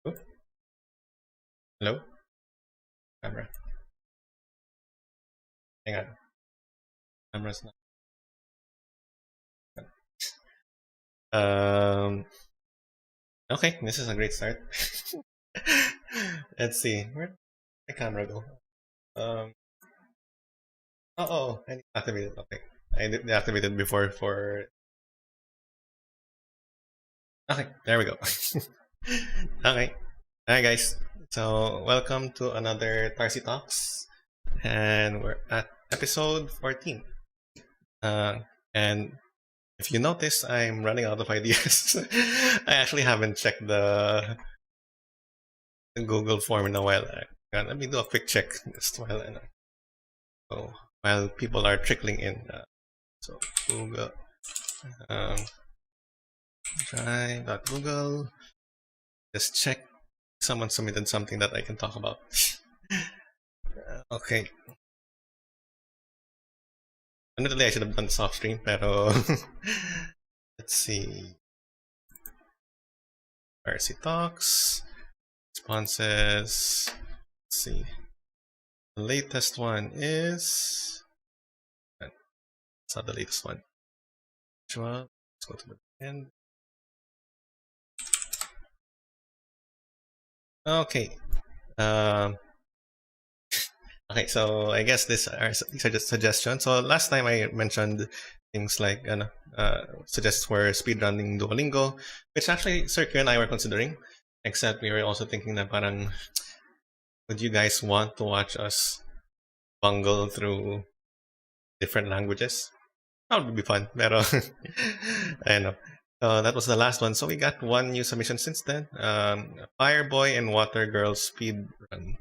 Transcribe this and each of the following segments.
Oh, hello? Camera. Hang on. Camera's not. Um, okay, this is a great start. Let's see. Where'd my camera go? Um, I need to activate it. Okay. I did deactivate it before for. Okay, there we go. Okay. Hi, guys. So, welcome to another Tarcy Talks. And we're at episode 14. Uh, and if you notice, I'm running out of ideas. I actually haven't checked the Google form in a while. Let me do a quick check just so, while people are trickling in. So Google um, try.google. Just check. Someone submitted something that I can talk about. Okay. Admittedly, I should have done this off stream, pero let's see. Tarcy Talks, responses. Let's see. The latest one is. It's not the latest one. Let's go to the end. Okay. Okay, so I guess these are just suggestions. So last time I mentioned things like suggests for speedrunning Duolingo, which actually Sir Q and I were considering. Except we were also thinking that parang, would you guys want to watch us bungle through different languages? That would be fun. Pero I know. That was the last one. So we got one new submission since then. Fireboy and Water Girl speed run.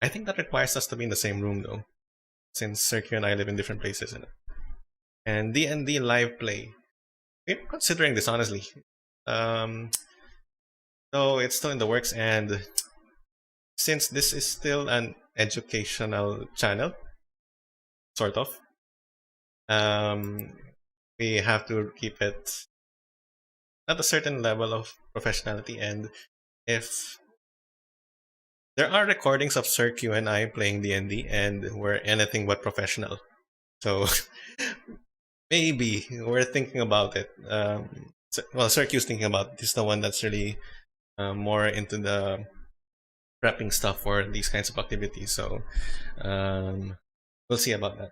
I think that requires us to be in the same room though, since Sergio and I live in different places. And D&D live play. We're considering this honestly. So it's still in the works, and since this is still an educational channel, sort of, we have to keep it at a certain level of professionality. And if there are recordings of Sir Q and I playing D&D, and we're anything but professional, so maybe we're thinking about it. Well, Sir Q's thinking about it. He's the one that's really more into the prepping stuff for these kinds of activities. So we'll see about that.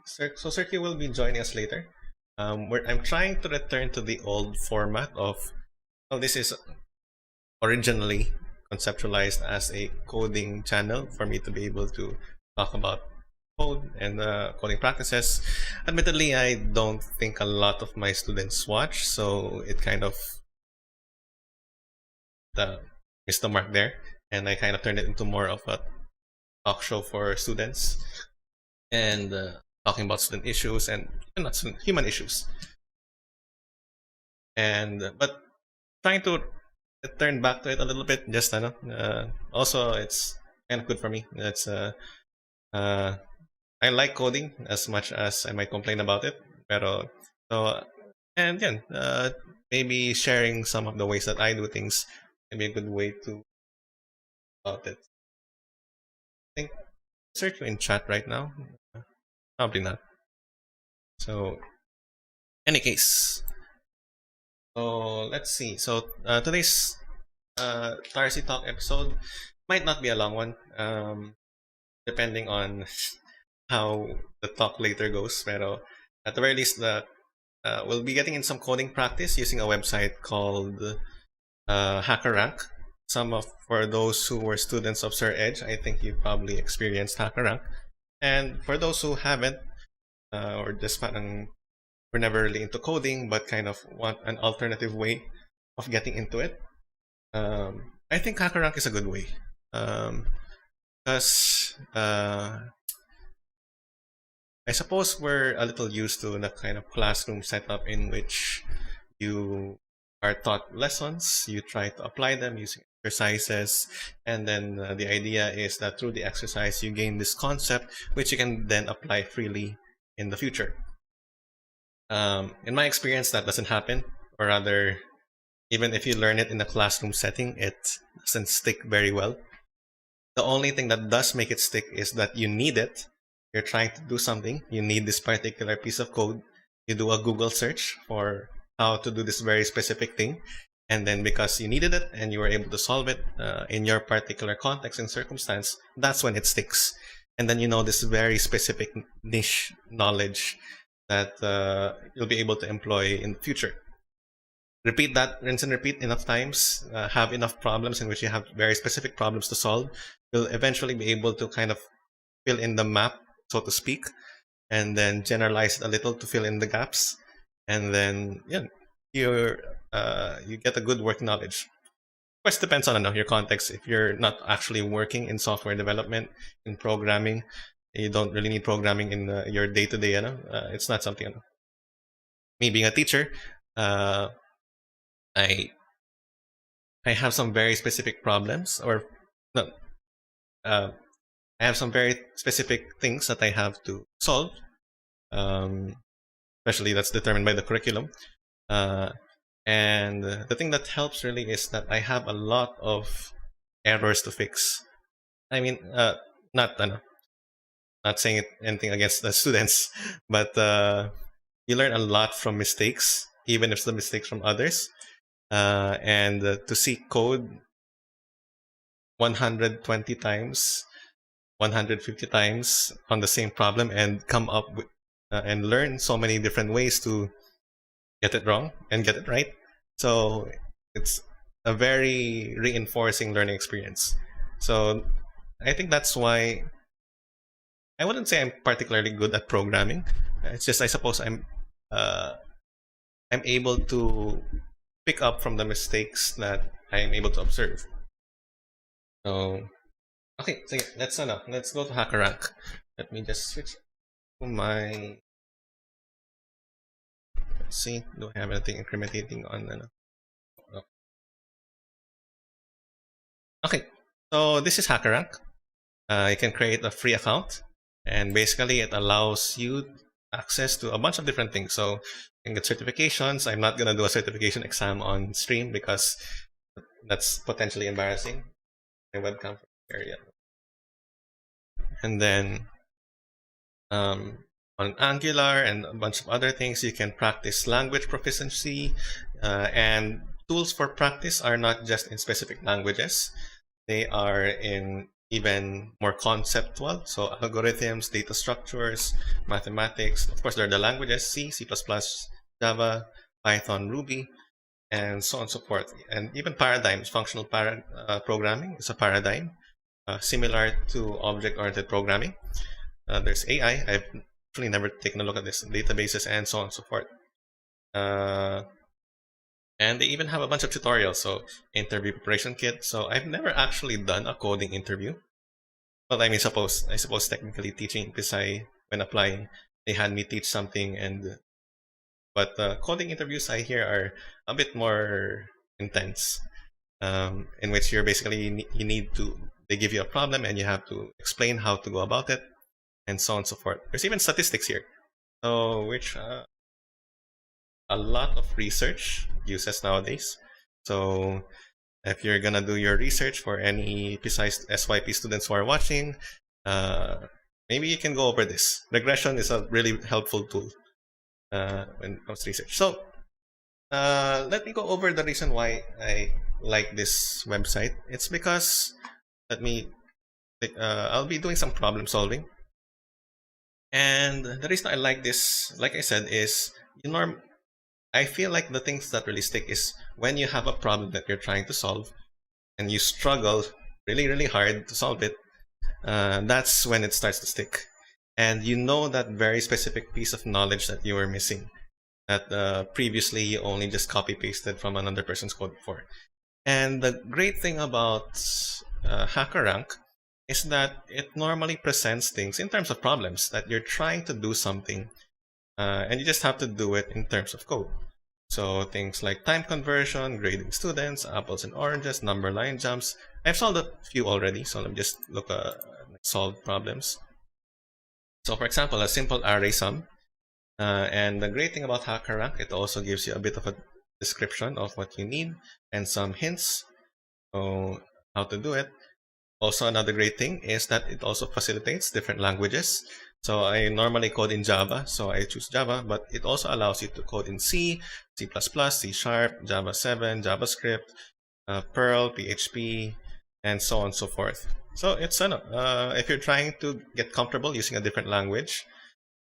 So Sir Q will be joining us later. I'm trying to return to the old format of. Well, this is originally conceptualized as a coding channel for me to be able to talk about code and coding practices. Admittedly, I don't think a lot of my students watch, so it kind of missed the mark there, and I kind of turned it into more of a talk show for students and talking about student issues and not student, human issues. And but trying to turn back to it a little bit, just also it's kind of good for me. It's I like coding as much as I might complain about it. Pero so and yeah, maybe sharing some of the ways that I do things may be a good way to about it. I think search in chat right now. Probably not. So any case. So let's see. So today's Tarcy Talk episode might not be a long one, depending on how the talk later goes. Pero at the very least, we'll be getting in some coding practice using a website called HackerRank. For those who were students of Sir Edge, I think you probably experienced HackerRank. And for those who haven't, or just parang we're never really into coding, but kind of want an alternative way of getting into it, I think HackerRank is a good way. Because I suppose we're a little used to the kind of classroom setup in which you are taught lessons, you try to apply them using exercises, and then the idea is that through the exercise you gain this concept which you can then apply freely in the future. In my experience, that doesn't happen, or rather, even if you learn it in a classroom setting, it doesn't stick very well. The only thing that does make it stick is that you need it. You're trying to do something, you need this particular piece of code, you do a Google search for how to do this very specific thing, and then because you needed it and you were able to solve it in your particular context and circumstance, that's when it sticks. And then you know this very specific niche knowledge that you'll be able to employ in the future. Repeat that, rinse and repeat enough times, have enough problems in which you have very specific problems to solve, you'll eventually be able to kind of fill in the map, so to speak, and then generalize it a little to fill in the gaps, and then you get a good working knowledge. Of course, it depends on your context. If you're not actually working in software development, in programming, you don't really need programming in your day-to-day. It's not something. Me being a teacher, I have some very specific problems, or no, I have some very specific things that I have to solve. Especially that's determined by the curriculum. And the thing that helps really is that I have a lot of errors to fix. I mean, not saying anything against the students, but you learn a lot from mistakes, even if it's the mistakes from others. And to see code 120 times, 150 times on the same problem and come up and learn so many different ways to get it wrong and get it right. So it's a very reinforcing learning experience. So I think that's why I wouldn't say I'm particularly good at programming. It's just I suppose uh, I'm able to pick up from the mistakes that I'm able to observe. So okay, so yeah, let's go to HackerRank. Let me just switch to my. Let's see, do I have anything incriminating on the? No. Okay, so this is HackerRank. You can create a free account, and basically it allows you access to a bunch of different things. So you can get certifications. I'm not gonna do a certification exam on stream because that's potentially embarrassing. My webcam area, and then on Angular and a bunch of other things, you can practice language proficiency, and tools for practice are not just in specific languages. They are in even more conceptual. So algorithms, data structures, mathematics. Of course, there are the languages, C, C++, Java, Python, Ruby, and so on and so forth. And even paradigms, functional programming is a paradigm, similar to object-oriented programming. There's AI. I've actually never taken a look at this, databases, and so on and so forth. And they even have a bunch of tutorials, so interview preparation kit. So I've never actually done a coding interview. Well, I suppose technically teaching Pisai when applying, they had me teach something, but coding interviews I hear are a bit more intense, in which you're basically they give you a problem and you have to explain how to go about it, and so on and so forth. There's even statistics here, so which a lot of research uses nowadays. So if you're gonna do your research for any precise SYP students who are watching, maybe you can go over this. Regression is a really helpful tool when it comes to research. So let me go over the reason why I like this website. It's because I'll be doing some problem solving. And the reason I like this, like I said, is I feel like the things that really stick is when you have a problem that you're trying to solve and you struggle really, really hard to solve it, that's when it starts to stick. And you know that very specific piece of knowledge that you were missing, that previously you only just copy pasted from another person's code before. And the great thing about HackerRank is that it normally presents things in terms of problems that you're trying to do something, and you just have to do it in terms of code. So things like time conversion, grading students, apples and oranges, number line jumps. I've solved a few already, so let me just look at solved problems. So for example, a simple array sum. And the great thing about HackerRank, it also gives you a bit of a description of what you need and some hints on how to do it. Also, another great thing is that it also facilitates different languages. So I normally code in Java, so I choose Java, but it also allows you to code in C, C++, C#, Java 7, JavaScript, Perl, PHP, and so on and so forth. So it's if you're trying to get comfortable using a different language,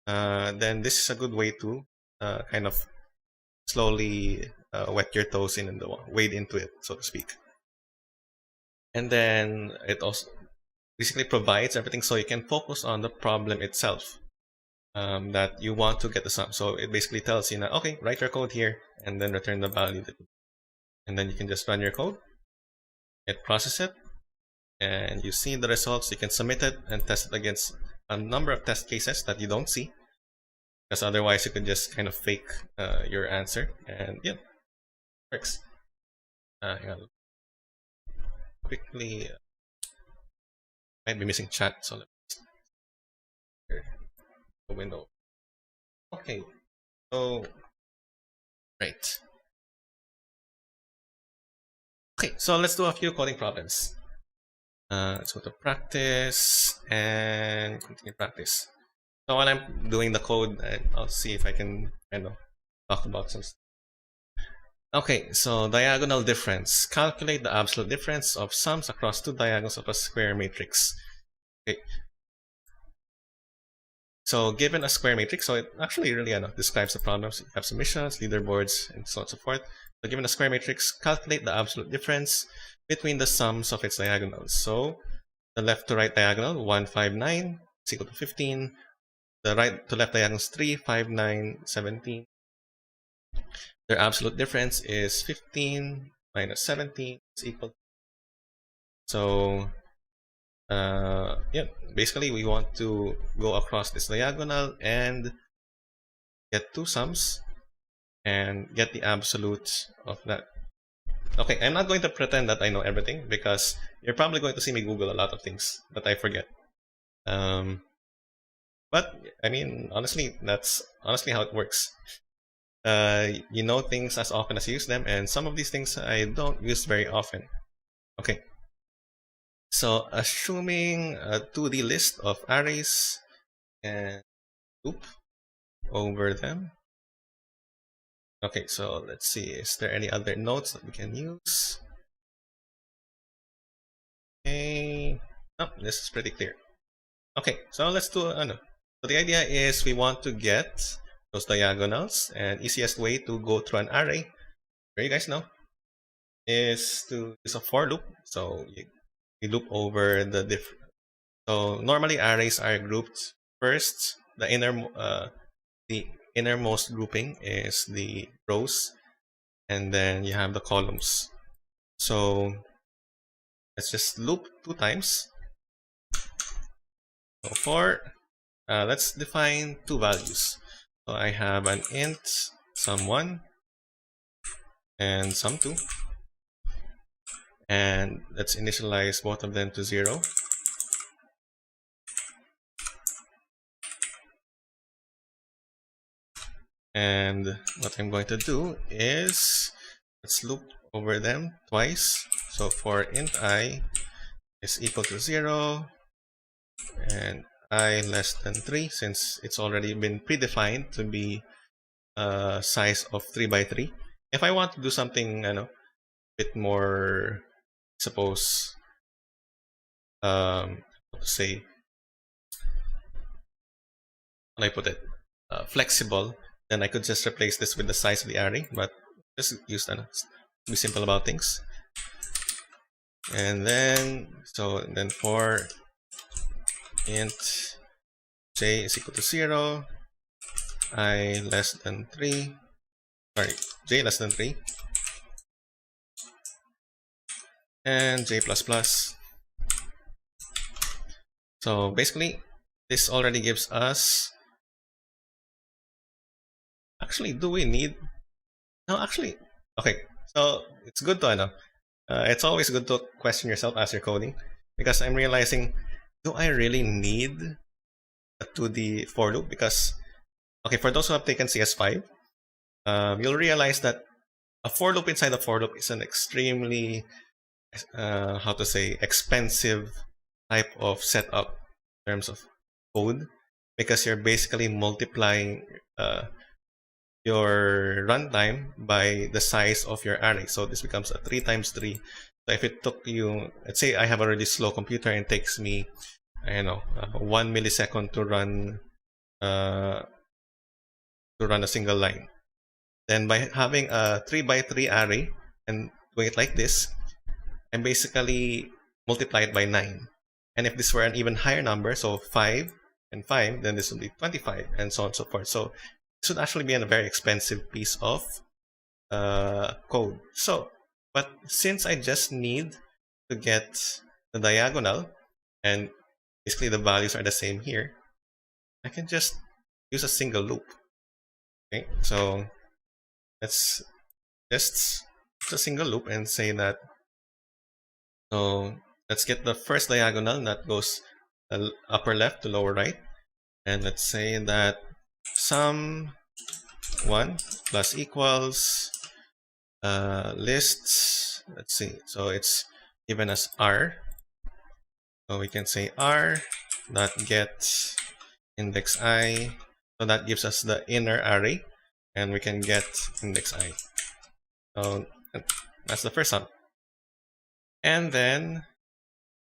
then this is a good way to kind of slowly wet your toes in and wade into it, so to speak. And then it also basically provides everything so you can focus on the problem itself that you want to get the sum. So it basically tells you, okay, write your code here and then return the value. And then you can just run your code, it processes it, and you see the results. You can submit it and test it against a number of test cases that you don't see, because otherwise you could just kind of fake your answer. And yeah, works. Hang on. Quickly, might be missing chat, so let me the window. Okay, so right. Okay, so let's do a few coding problems. Let's go to practice and continue practice. So while I'm doing the code, I'll see if I can talk about some stuff. Okay, so diagonal difference. Calculate the absolute difference of sums across two diagonals of a square matrix. Okay. So given a square matrix, so it actually really describes the problems. You have submissions, leaderboards, and so on and so forth. So given a square matrix, calculate the absolute difference between the sums of its diagonals. So the left to right diagonal, 1, 5, 9 is equal to 15. The right to left diagonal is 3, 5, 9, 17. Their absolute difference is 15 minus 17 is equal. So yeah, basically we want to go across this diagonal and get two sums and get the absolute of that. Okay, I'm not going to pretend that I know everything because you're probably going to see me Google a lot of things that I forget. But I mean, honestly, that's honestly how it works. You know things as often as you use them, and some of these things I don't use very often. Okay. So assuming a 2D list of arrays and loop over them. Okay, so let's see, is there any other nodes that we can use? Okay, oh, this is pretty clear. Okay, so let's do so the idea is we want to get those diagonals, and easiest way to go through an array, where you guys know, is to use a for loop. So you loop over the so normally arrays are grouped first. The innermost grouping is the rows, and then you have the columns. So let's just loop 2 times. So for let's define 2 values. So I have an int sum1 and sum2, and let's initialize both of them to 0. And what I'm going to do is let's loop over them twice. So for int I is equal to 0 and I less than 3, since it's already been predefined to be a size of 3 by 3. If I want to do something a bit more, suppose say, how do I put it, flexible, then I could just replace this with the size of the array, but just use that to be simple about things. And then for int j is equal to 0, I less than 3, sorry, j less than 3, and j plus plus. So basically, this already gives us, actually, do we need, no, actually, okay, so it's good to know. It's always good to question yourself as you're coding, because I'm realizing, do I really need a 2D for loop? Because, okay, for those who have taken CS5, you'll realize that a for loop inside a for loop is an extremely, how to say, expensive type of setup in terms of code, because you're basically multiplying your runtime by the size of your array. So this becomes a 3 times 3. So if it took you, let's say I have a really slow computer and it takes me, I don't know, 1 millisecond to run a single line. Then by having a 3 by 3 array and doing it like this, I'm basically multiplied by 9. And if this were an even higher number, so 5 and 5, then this would be 25, and so on and so forth. So this would actually be a very expensive piece of code. So, but since I just need to get the diagonal, and basically the values are the same here, I can just use a single loop. Okay, so let's just use a single loop and say that, so let's get the first diagonal that goes upper left to lower right, and let's say that sum 1 plus equals lists, let's see, so it's given as r, so we can say r dot get index I, so that gives us the inner array, and we can get index I. So that's the first sum, and then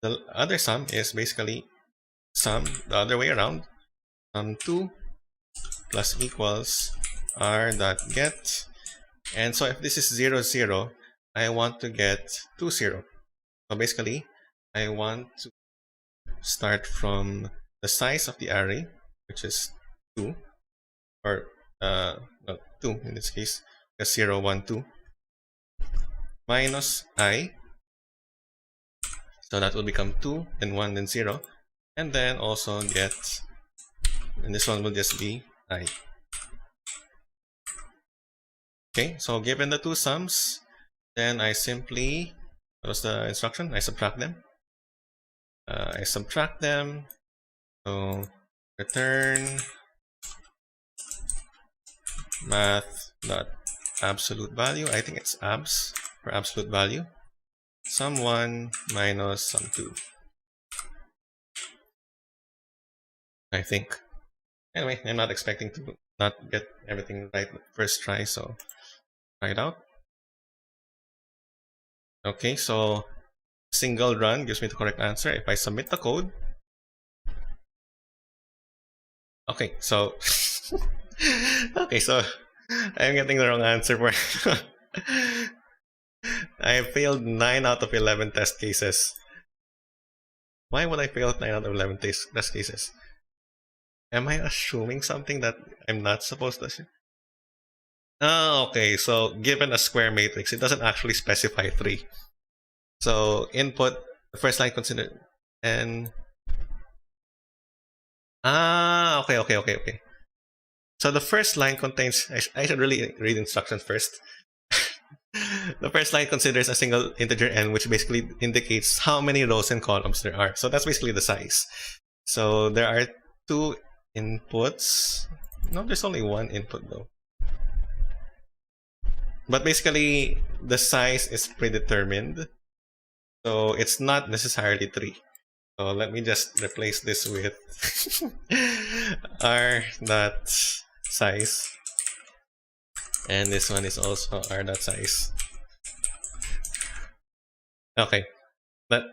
the other sum is basically sum the other way around. sum2 plus equals r dot get. And so if this is 0, 0, I want to get 2, 0. So basically, I want to start from the size of the array, which is 2, or no, 2 in this case, because 0, 1, 2, minus I. So that will become 2, then 1, then 0. And then also get, and this one will just be I. Okay, so given the two sums, then I simply, what was the instruction? I subtract them. So return math dot absolute value. I think it's abs for absolute value. Sum1 minus sum2. I think. Anyway, I'm not expecting to not get everything right first try, so try it out. Okay, so single run gives me the correct answer. If I submit the code, okay, so okay, so I'm getting the wrong answer for I failed 9 out of 11 test cases. Why would I fail 9 out of 11 test cases? Am I assuming something that I'm not supposed to assume? Oh, okay, so given a square matrix, it doesn't actually specify 3. So input, the first line considered, and okay. So the first line contains, I should really read instructions first. The first line considers a single integer n, which basically indicates how many rows and columns there are. So that's basically the size. So there are 2 inputs. No, there's only 1 input though. But basically, the size is predetermined. So it's not necessarily 3. So let me just replace this with r dot size. And this one is also r dot size. Okay. But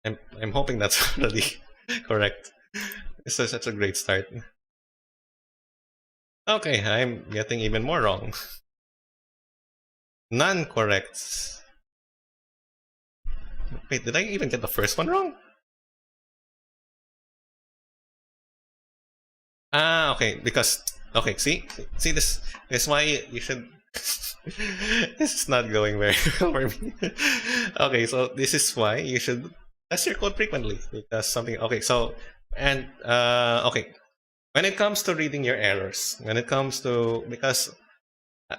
I'm hoping that's already correct. This is such a great start. Okay, I'm getting even more wrong. None correct. Wait, did I even get the first one wrong? Okay, because okay, see this is why you should this is not going very well for me. Okay, so this is why you should test your code frequently, because something okay, so and okay. When it comes to reading your errors, because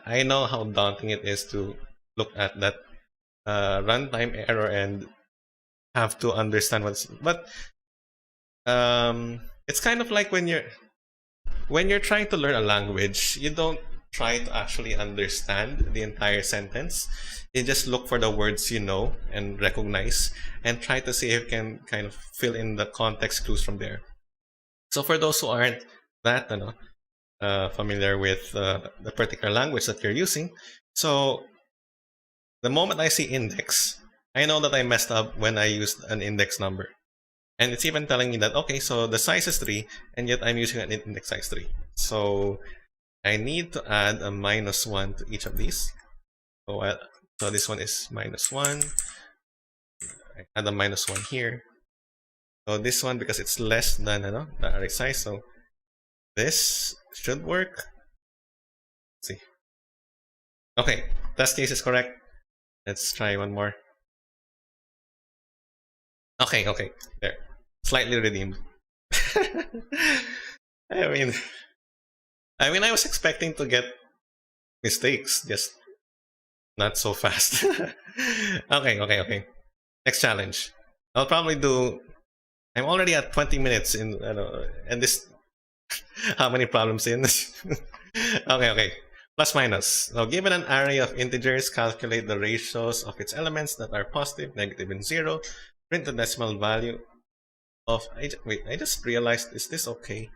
I know how daunting it is to look at that runtime error and have to understand but it's kind of like when you're trying to learn a language, you don't try to actually understand the entire sentence. You just look for the words you know and recognize and try to see if you can kind of fill in the context clues from there. So for those who aren't that familiar with the particular language that you're using, so the moment I see index, I know that I messed up when I used an index number. And it's even telling me that, okay, so the size is 3, and yet I'm using an index size 3. So I need to add a -1 to each of these. So this one is -1. I add a -1 here. So this one, because it's less than the array size, so this should work. Let's see. Okay, test case is correct. Let's try one more. Okay, there. Slightly redeemed. I mean, I was expecting to get mistakes, just not so fast. Okay. Next challenge. I'll probably do. I'm already at 20 minutes in, and this. How many problems in? Okay. Plus minus. Now, given an array of integers, calculate the ratios of its elements that are positive, negative, and 0. Print the decimal value of. Wait, I just realized, is this okay?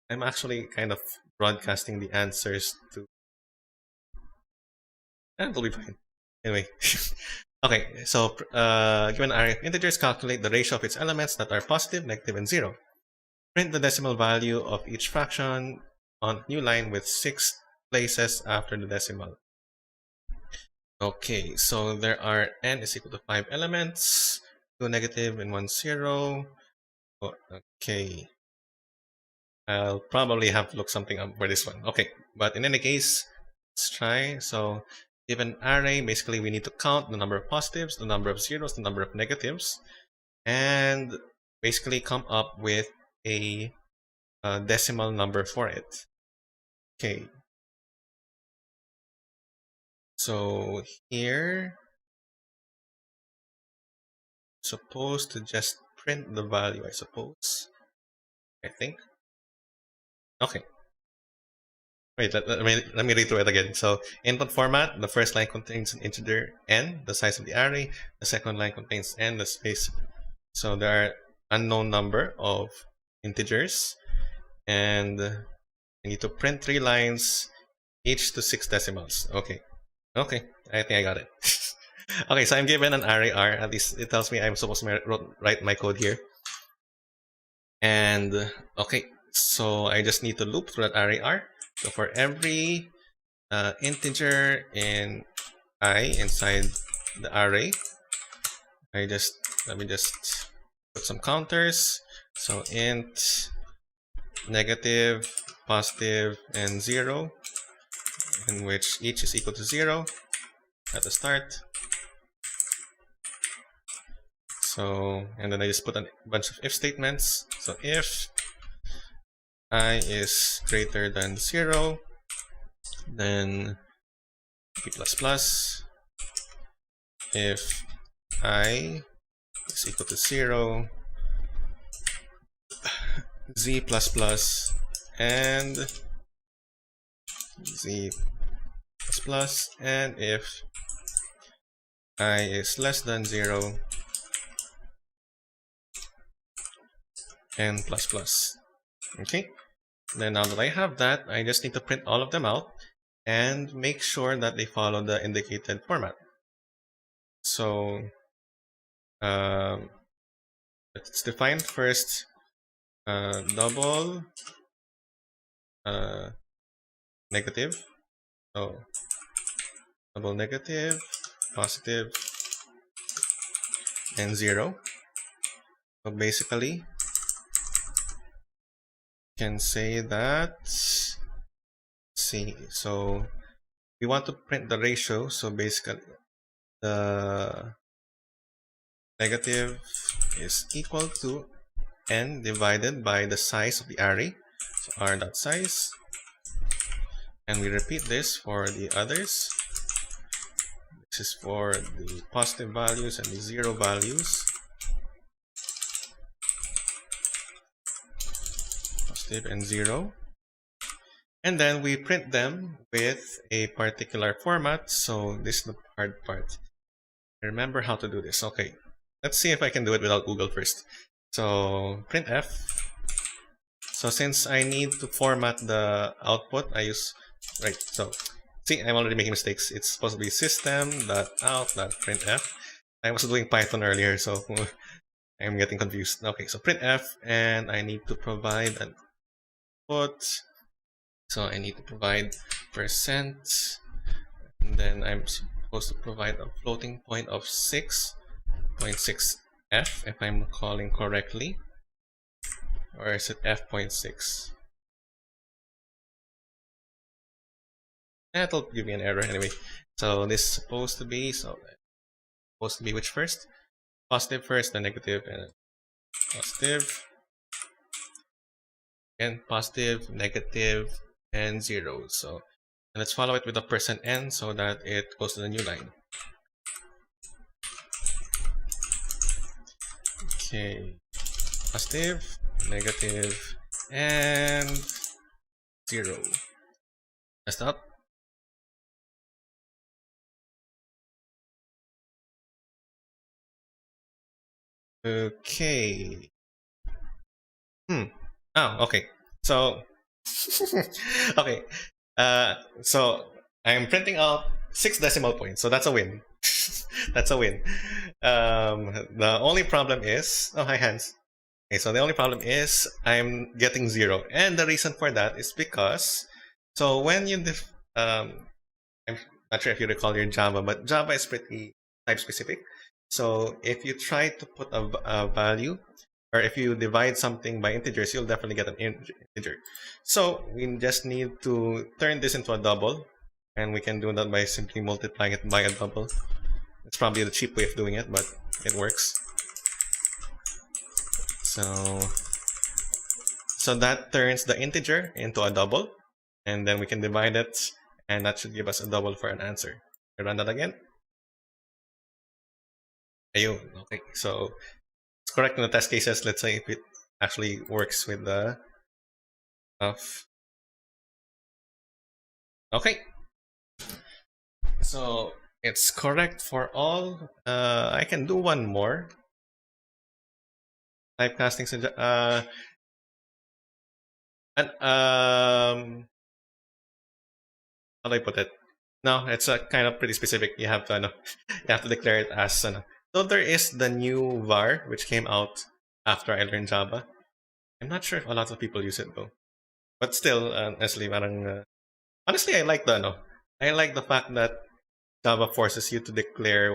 I'm actually kind of broadcasting the answers to. That'll be fine. Anyway. Okay, so given an array of integers, calculate the ratio of its elements that are positive, negative, and 0. Print the decimal value of each fraction on a new line with 6 places after the decimal. Okay, so there are n is equal to 5 elements, 2 negative and 1 0. Oh, okay, I'll probably have to look something up for this one. Okay, but in any case, let's try. So given array, basically we need to count the number of positives, the number of zeros, the number of negatives, and basically come up with a decimal number for it. Okay, so here supposed to just print the value, I suppose. I think. Okay. Wait, let me read through it again. So input format, the first line contains an integer n, the size of the array. The second line contains n, the space. So there are unknown number of integers, and I need to print 3 lines, each to 6 decimals. Okay, I think I got it. Okay, so I'm given an array r. At least it tells me I'm supposed to write my code here. And okay, so I just need to loop through that array r. So for every integer in I inside the array, let me just put some counters. So int negative, positive, and 0, in which each is equal to 0 at the start. So, and then I just put a bunch of if statements. So if I is greater than 0, then b++. If I is equal to 0, z++, and z++, and if I is less than 0, n++. Okay, then now that I have that, I just need to print all of them out and make sure that they follow the indicated format. So let's define first double negative. So double negative, positive, and 0. So basically, can say that, so we want to print the ratio. So basically the negative is equal to n divided by the size of the array, so r.size, and we repeat this for the others. This is for the positive values and the 0 values. And 0, and then we print them with a particular format. So this is the hard part. Remember how to do this. Okay, let's see if I can do it without Google first. So printf. So since I need to format the output, I use so see, I'm already making mistakes. It's supposed to be system.out.printf. I was doing Python earlier, so I'm getting confused. Okay, so printf, and I need to provide an so I need to provide %, and then I'm supposed to provide a floating point of 6.6f if I'm calling correctly, or is it f.6? That'll give me an error anyway. So this is supposed to be which first? Positive first, then negative, and positive. And positive, negative, and 0. So and let's follow it with a %n so that it goes to the new line. Okay, positive, negative, and 0. Messed up. Okay. Oh, okay. So, okay. So I'm printing out 6 decimal points. So that's a win. That's a win. The only problem is, oh, hi Hans. Okay, so the only problem is I'm getting 0. And the reason for that is because, so when you, I'm not sure if you recall your Java, but Java is pretty type specific. So if you try to put a value, or if you divide something by integers, you'll definitely get an integer. So we just need to turn this into a double, and we can do that by simply multiplying it by a double. It's probably the cheap way of doing it, but it works. So that turns the integer into a double, and then we can divide it, and that should give us a double for an answer. I run that again. Ayun. Okay, so it's correct in the test cases. Let's say if it actually works with the stuff. Okay, so it's correct for all. I can do one more. Typecasting, and how do I put it? No, it's a kind of pretty specific. You have to, you have to declare it as. So there is the new var which came out after I learned Java. I'm not sure if a lot of people use it though, but still, honestly, honestly, I like the I like the fact that Java forces you to declare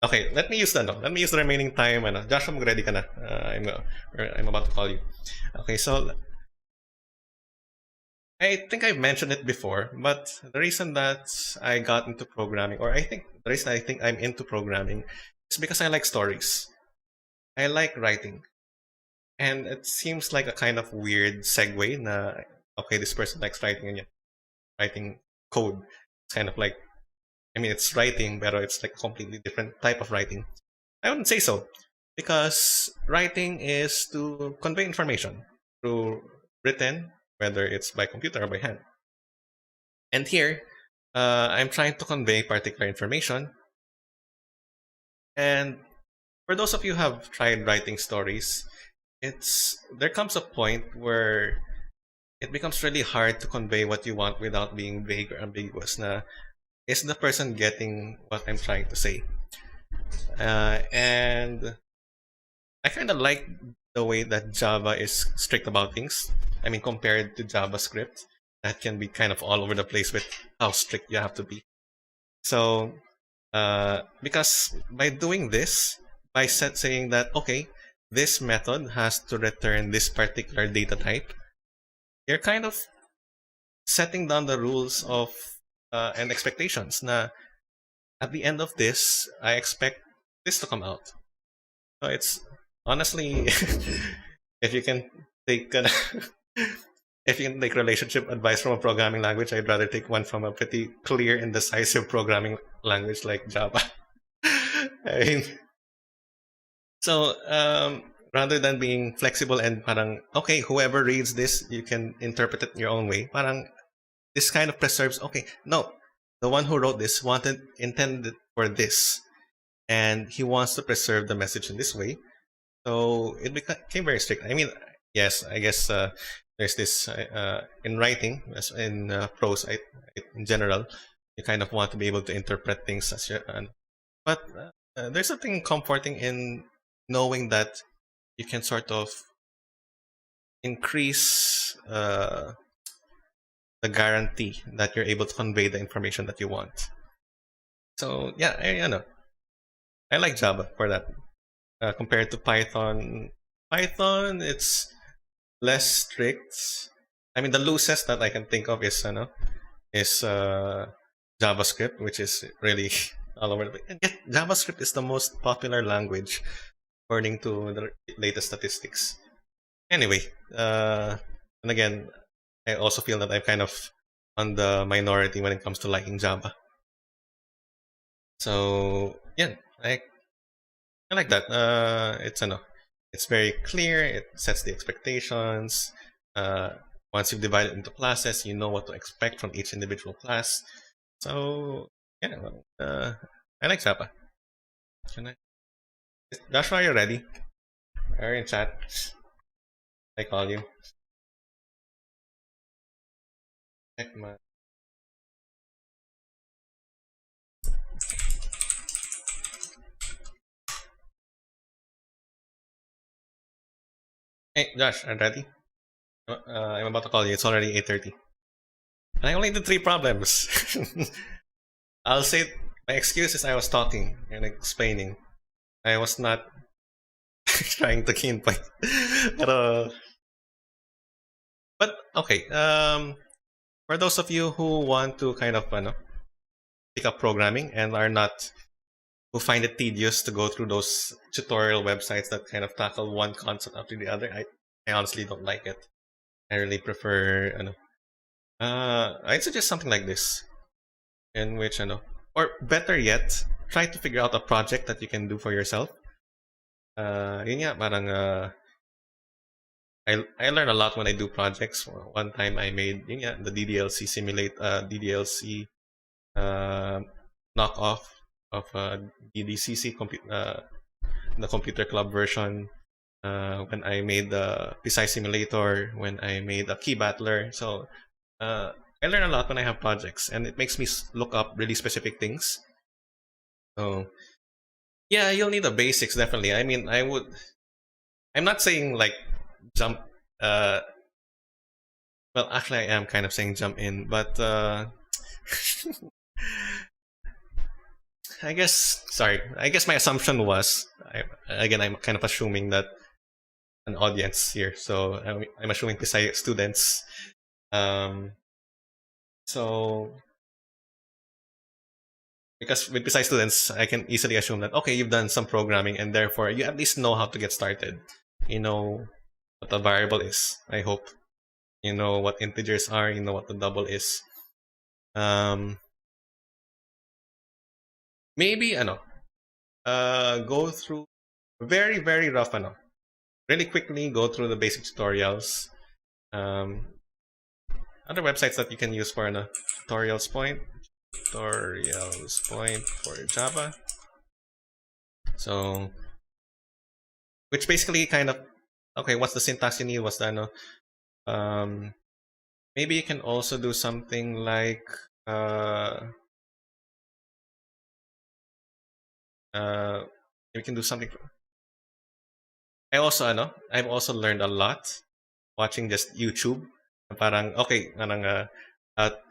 Okay, let me use the Let me use the remaining time. Joshua, mag-ready ka na. I'm about to call you. Okay, so I think I've mentioned it before, but the reason that I got into programming, or I think the reason I think I'm into programming, is because I like stories. I like writing. And it seems like a kind of weird segue na, okay, this person likes writing and yet writing code. It's kind of like, I mean, it's writing, but it's like a completely different type of writing. I wouldn't say so, because writing is to convey information through written, whether it's by computer or by hand. And here, I'm trying to convey particular information. And for those of you who have tried writing stories, there comes a point where it becomes really hard to convey what you want without being vague or ambiguous. Na, is the person getting what I'm trying to say? And I kind of like the way that Java is strict about things. I mean, compared to JavaScript, that can be kind of all over the place with how strict you have to be. So, because by doing this, by saying that, okay, this method has to return this particular data type, you're kind of setting down the rules of and expectations. Na at the end of this, I expect this to come out. So it's honestly, if you can take if you can take relationship advice from a programming language, I'd rather take one from a pretty clear and decisive programming language like Java. I mean, so rather than being flexible and parang okay, whoever reads this, you can interpret it your own way. Parang this kind of preserves. Okay, no, the one who wrote this intended for this, and he wants to preserve the message in this way. So it became very strict. I mean, yes, I guess there's this in writing, in prose, in general, you kind of want to be able to interpret things as but there's something comforting in knowing that you can sort of increase the guarantee that you're able to convey the information that you want. So yeah, I like Java for that. Compared to Python, it's less strict. I mean, the loosest that I can think of is JavaScript, which is really all over the place. And yet, JavaScript is the most popular language according to the latest statistics. Anyway, and again, I also feel that I'm kind of on the minority when it comes to liking Java. So yeah, I like that. It's very clear. It sets the expectations. Once you've divided into classes, you know what to expect from each individual class. So yeah, I like Java. Can I? Joshua, are you ready? Are you in chat? I call you. Check my. Hey, Josh, I'm ready. I'm about to call you. It's already 8:30, and I only did three problems. I'll say my excuse is I was talking and explaining. I was not trying to key point. Pero, but okay. For those of you who want to kind of pick up programming and are not who find it tedious to go through those tutorial websites that kind of tackle one concept after the other, I honestly don't like it. I really prefer I'd suggest something like this, in which or better yet, try to figure out a project that you can do for yourself. Yun nga, parang I learn a lot when I do projects. One time I made yun nga, the DDLC knockoff of DDCC the computer club version. When I made the precise simulator, when I made a key battler. So I learn a lot when I have projects, and it makes me look up really specific things. So yeah, you'll need the basics definitely. I mean, I'm not saying like jump. Well, actually, I am kind of saying jump in, but I guess sorry. I guess my assumption was I'm kind of assuming that an audience here, so I'm assuming PSI students. So because with PSI students, I can easily assume that okay, you've done some programming, and therefore you at least know how to get started. You know what a variable is. I hope you know what integers are. You know what the double is. Maybe go through very rough really quickly go through the basic tutorials. Other websites that you can use for tutorials point for Java. So which basically kind of okay, what's the syntax you need? What's the maybe you can also do something like you can do something. I've also learned a lot watching just YouTube. Parang okay, a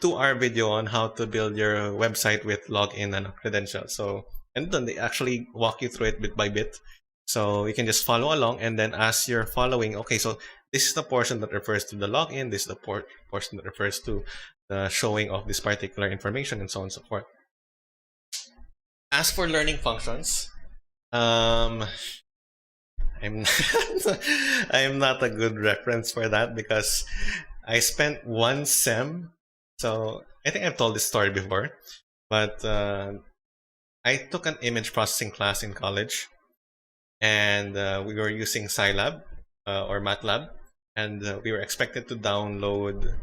2-hour video on how to build your website with login and credentials. So and then they actually walk you through it bit by bit. So you can just follow along, and then as you're following, okay, so this is the portion that refers to the login, this is the portion that refers to the showing of this particular information, and so on and so forth. As for learning functions, I'm I'm not a good reference for that because I spent one sem. So I think I've told this story before, but I took an image processing class in college, and we were using Scilab or MATLAB, and we were expected to download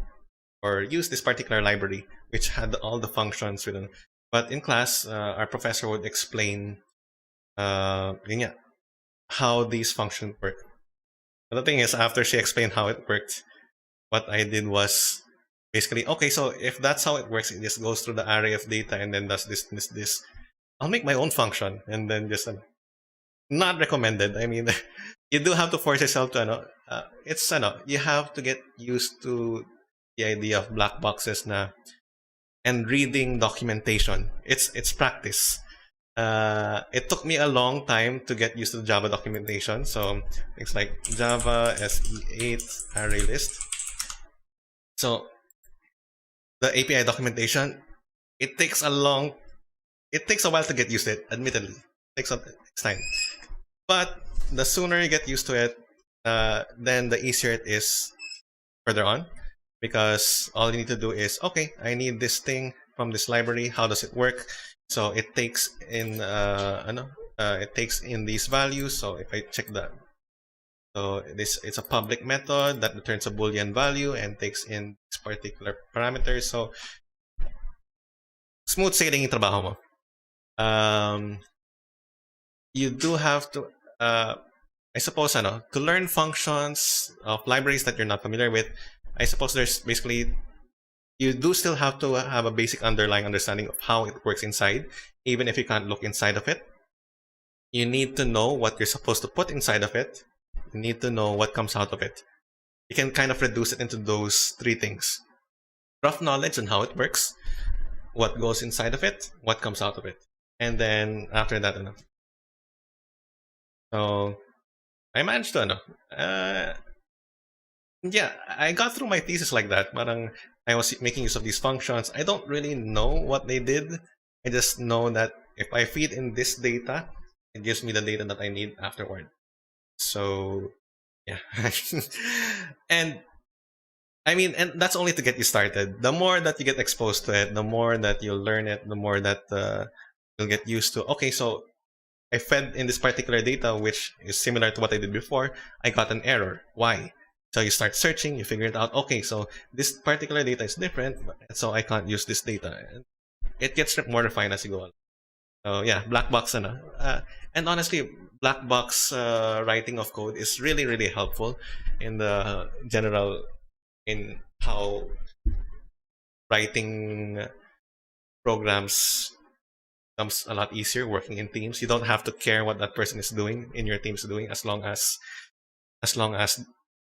or use this particular library, which had all the functions written. But in class, our professor would explain how these functions work. But the thing is, after she explained how it worked, what I did was basically, okay, so if that's how it works, it just goes through the array of data and then does this. I'll make my own function and then just not recommended. I mean, you do have to force yourself to it's you have to get used to the idea of black boxes na and reading documentation. It's practice. It took me a long time to get used to the Java documentation. So things like Java SE8 array list. So the API documentation, it takes a while to get used to it. Admittedly, it takes time. But the sooner you get used to it, then the easier it is further on, because all you need to do is okay, I need this thing from this library. How does it work? So it takes in these values. So if I check that, so it's a public method that returns a Boolean value and takes in this particular parameters. So smooth sailing yung trabaho mo. You do have to, I suppose, to learn functions of libraries that you're not familiar with. I suppose there's basically, you do still have to have a basic underlying understanding of how it works inside, even if you can't look inside of it. You need to know what you're supposed to put inside of it, You need to know what comes out of it. You can kind of reduce it into those three things: rough knowledge on how it works, what goes inside of it, what comes out of it, and then after that, so I managed to, yeah, I got through my thesis like that. Parang I was making use of these functions. I don't really know what they did. I just know that if I feed in this data, it gives me the data that I need afterward. So, yeah. And I mean, and that's only to get you started. The more that you get exposed to it, the more that you'll learn it, the more that you'll get used to. Okay, so I fed in this particular data, which is similar to what I did before. I got an error. Why? So you start searching, you figure it out. Okay, so this particular data is different, so I can't use this data. It gets more refined as you go on. So yeah, black box and honestly, black box writing of code is really really helpful in the general in how writing programs becomes a lot easier working in teams. You don't have to care what that person is doing in your team's doing as long as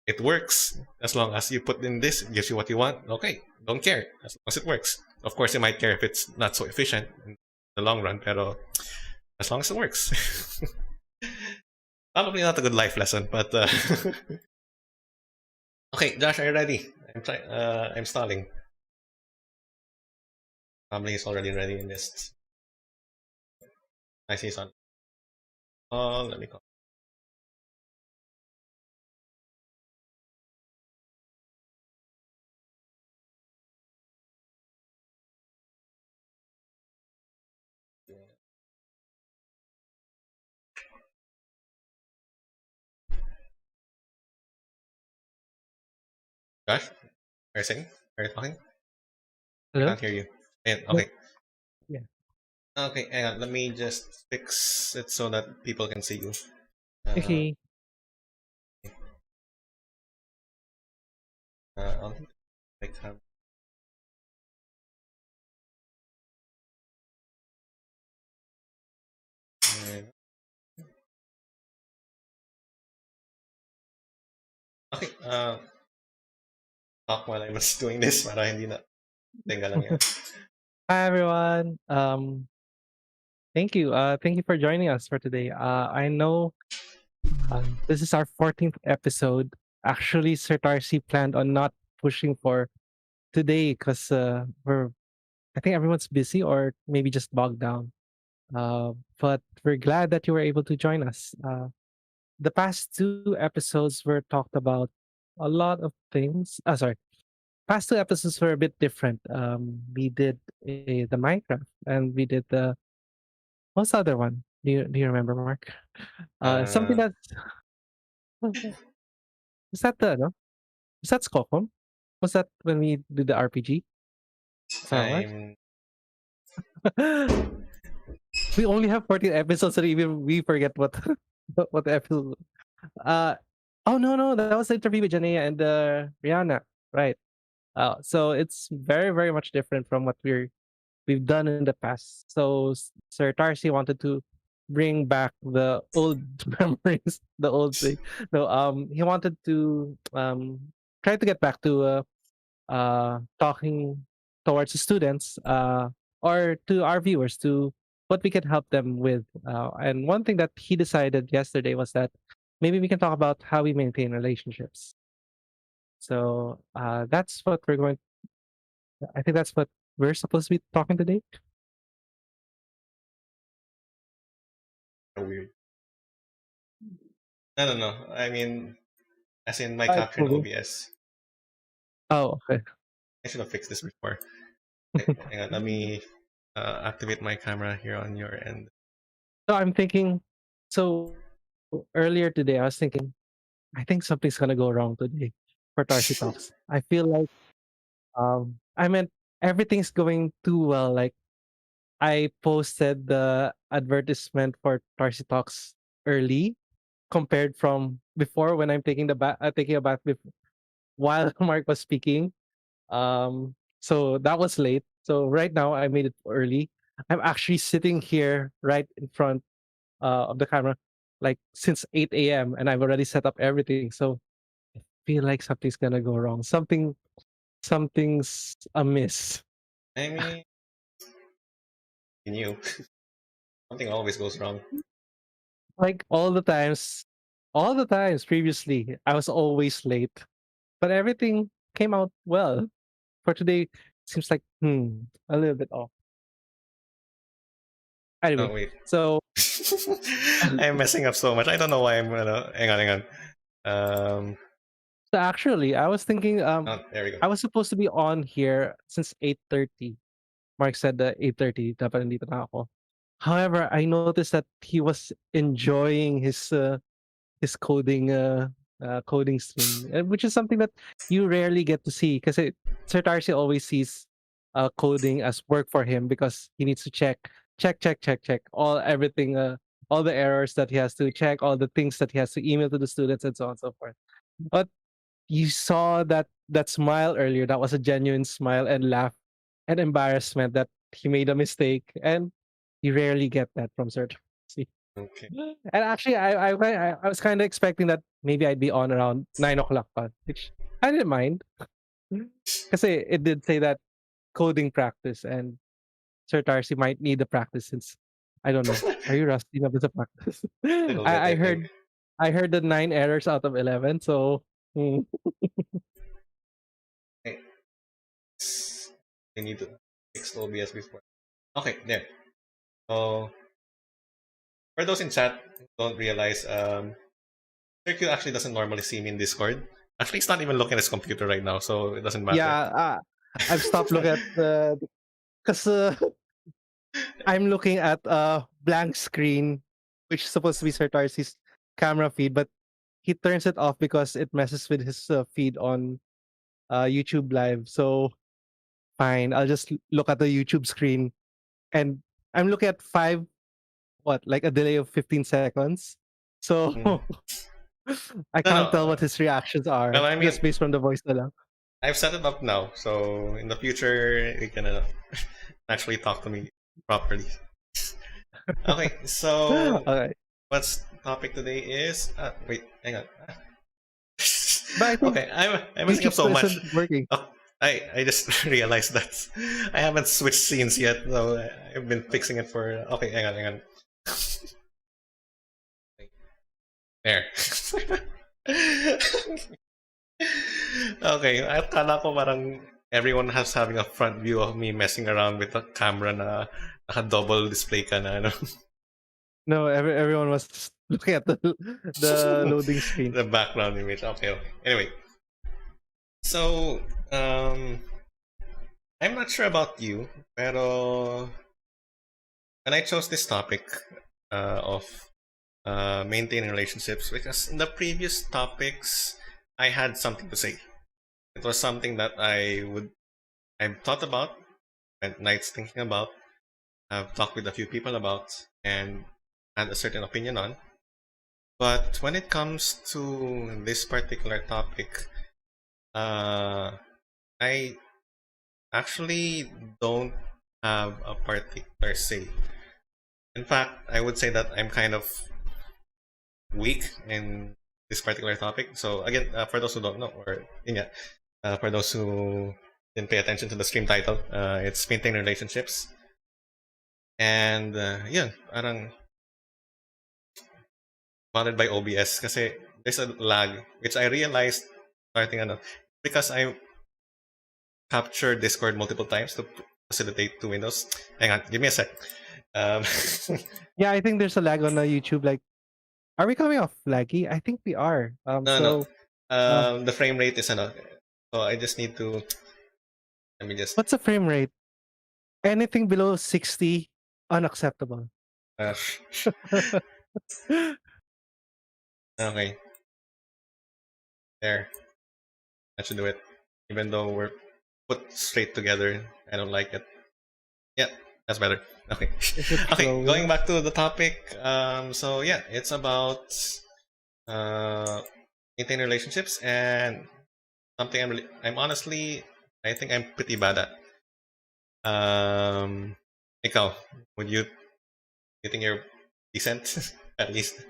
it works. As long as you put in this, it gives you what you want. Okay, don't care as long as it works. Of course, you might care if it's not so efficient in the long run, pero as long as it works. Probably not a good life lesson, but okay, Josh, are you ready? I'm stalling. Probably is already ready in this. I see son. Oh, let me call. Josh, are you saying? Are you talking? I Hello? can't hear you. Yeah. Okay. Yeah. Okay, hang on. Let me just fix it so that people can see you. Uh, Okay. I'll make time. And- Okay, talk while I was doing this para hindi na tinggal lang yan. Hi everyone. Thank you for joining us for today. I know this is our 14th episode. Actually, Sir Tarcy planned on not pushing for today because we're I think everyone's busy or maybe just bogged down. But we're glad that you were able to join us. The past two episodes were talked about a lot of things. Sorry, past two episodes were a bit different. We did the Minecraft and we did the what's the other one? Do you remember, Mark? Something Uh, that was that the no? Was that Skocom? Was that when we did the RPG? Is that right? I'm We only have 14 episodes, and even we forget what what the episode. Uh oh no, that was the interview with Janea and Rihanna, right? So it's very much different from what we've done in the past. So Sir Tarsi wanted to bring back the old memories, the old thing. No, he wanted to try to get back to talking towards the students or to our viewers to what we can help them with. And one thing that he decided yesterday was that maybe we can talk about how we maintain relationships. So that's what we're going. I think that's what we're supposed to be talking today. weird. No. I mean, as in my It's capture in moving. OBS. Oh, okay. I should have fixed this before. Hang on, let me activate my camera here on your end. So I'm thinking. So earlier today, I was thinking. I think something's gonna go wrong today for Tarsi Talks. I feel like I meant everything's going too well. Like I posted the advertisement for Tarsi Talks early compared from before when I'm taking a bath while Mark was speaking. So that was late. So right now I made it early. I'm actually sitting here right in front of the camera, like since 8 a.m. and I've already set up everything. So I feel like something's gonna go wrong. Something's amiss. I mean, you knew something always goes wrong. Like all the times previously, I was always late, but everything came out well. For today, seems like a little bit off. Oh Anyway, wait, so I'm messing up so much. I don't know why I'm gonna. Hang on. Um, so actually, I was thinking oh, there we go. I was supposed to be on here since 8:30. Mark said that 8:30 dapat nandito na ako. However, I noticed that he was enjoying his coding stream, which is something that you rarely get to see because Sir Tarsi always sees coding as work for him because he needs to check all everything, all the errors that he has to check, all the things that he has to email to the students, and so on and so forth. But you saw that smile earlier. That was a genuine smile and laugh and embarrassment that he made a mistake, and you rarely get that from Sir Tarsi. Okay. And actually, I was kind of expecting that maybe I'd be on around 9 o'clock, which I didn't mind because it did say that coding practice, and Sir Tarsi might need the practice since I don't know. Are you rusty enough with the practice? Little bit, I, I I think. heard I heard the 9 errors out of 11, so Hey, we need to fix OBS before. Okay, there. So for those in chat who don't realize, Circle actually doesn't normally see me in Discord. Actually, he's not even looking at his computer right now, so it doesn't matter. yeah, I've stopped looking at the because I'm looking at a blank screen, which is supposed to be Sir Tarsi's camera feed, but he turns it off because it messes with his feed on YouTube Live. So fine, I'll just look at the YouTube screen, and I'm looking at like a delay of 15 seconds. So Mm. I No, no. can't tell what his reactions are Well, I mean, just based from the voice na lang. I've set it up now, so in the future, you can actually talk to me properly. Okay, so Okay. what's topic today is? Wait, hang on. But I think I'm messing up YouTube so much. isn't working. Oh, I just realized that I haven't switched scenes yet, so I've been fixing it for. Okay, hang on. There. Okay, akala ko parang everyone has having a front view of me messing around with a camera na naka-double display ka na, ano? No, everyone was just looking at the loading screen. The background image. Okay. Anyway, so I'm not sure about you, pero when I chose this topic of maintaining relationships, because in the previous topics I had something to say. It was something that I've thought about, spent nights thinking about, I've talked with a few people about, and had a certain opinion on. But when it comes to this particular topic, I actually don't have a particular say. In fact, I would say that I'm kind of weak in this particular topic. So again, for those who don't know, or yeah, for those who didn't pay attention to the stream title, it's Maintaining Relationships. And yeah, parang bothered by OBS kasi there's a lag, which I realized starting ano, because I captured Discord multiple times to facilitate two windows. Hang on, give me a sec. Um, Yeah, I think there's a lag on YouTube. Like, are we coming off laggy? I think we are. no. Uh, The frame rate is ano. So I just need to let me just what's the frame rate? Anything below 60, unacceptable. uh, okay, there. That should do it. Even though we're put straight together, I don't like it. Yeah, that's better. Okay. Is it Okay, slow? going back to the topic. So yeah, it's about uh, maintain relationships and something I'm honestly, I think I'm pretty bad at. Ikaw, would you think you're decent at least?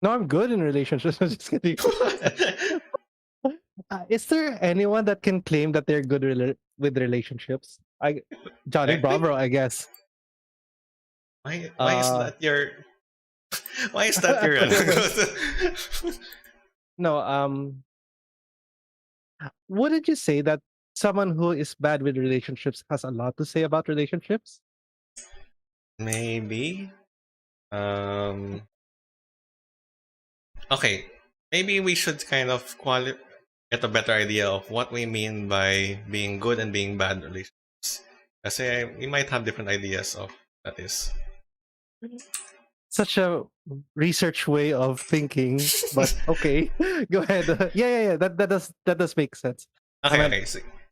No, I'm good in relationships. I'm just kidding. Is there anyone that can claim that they're good with relationships? Johnny I think Bravo, I guess. why is Uh, that your why is that your wait, wait. No, wouldn't you say that someone who is bad with relationships has a lot to say about relationships? maybe um okay, maybe we should kind of get a better idea of what we mean by being good and being bad relationships. Kasi we might have different ideas of that is. Such a research way of thinking, but okay, go ahead. Yeah. That does make sense. I Okay, meant okay.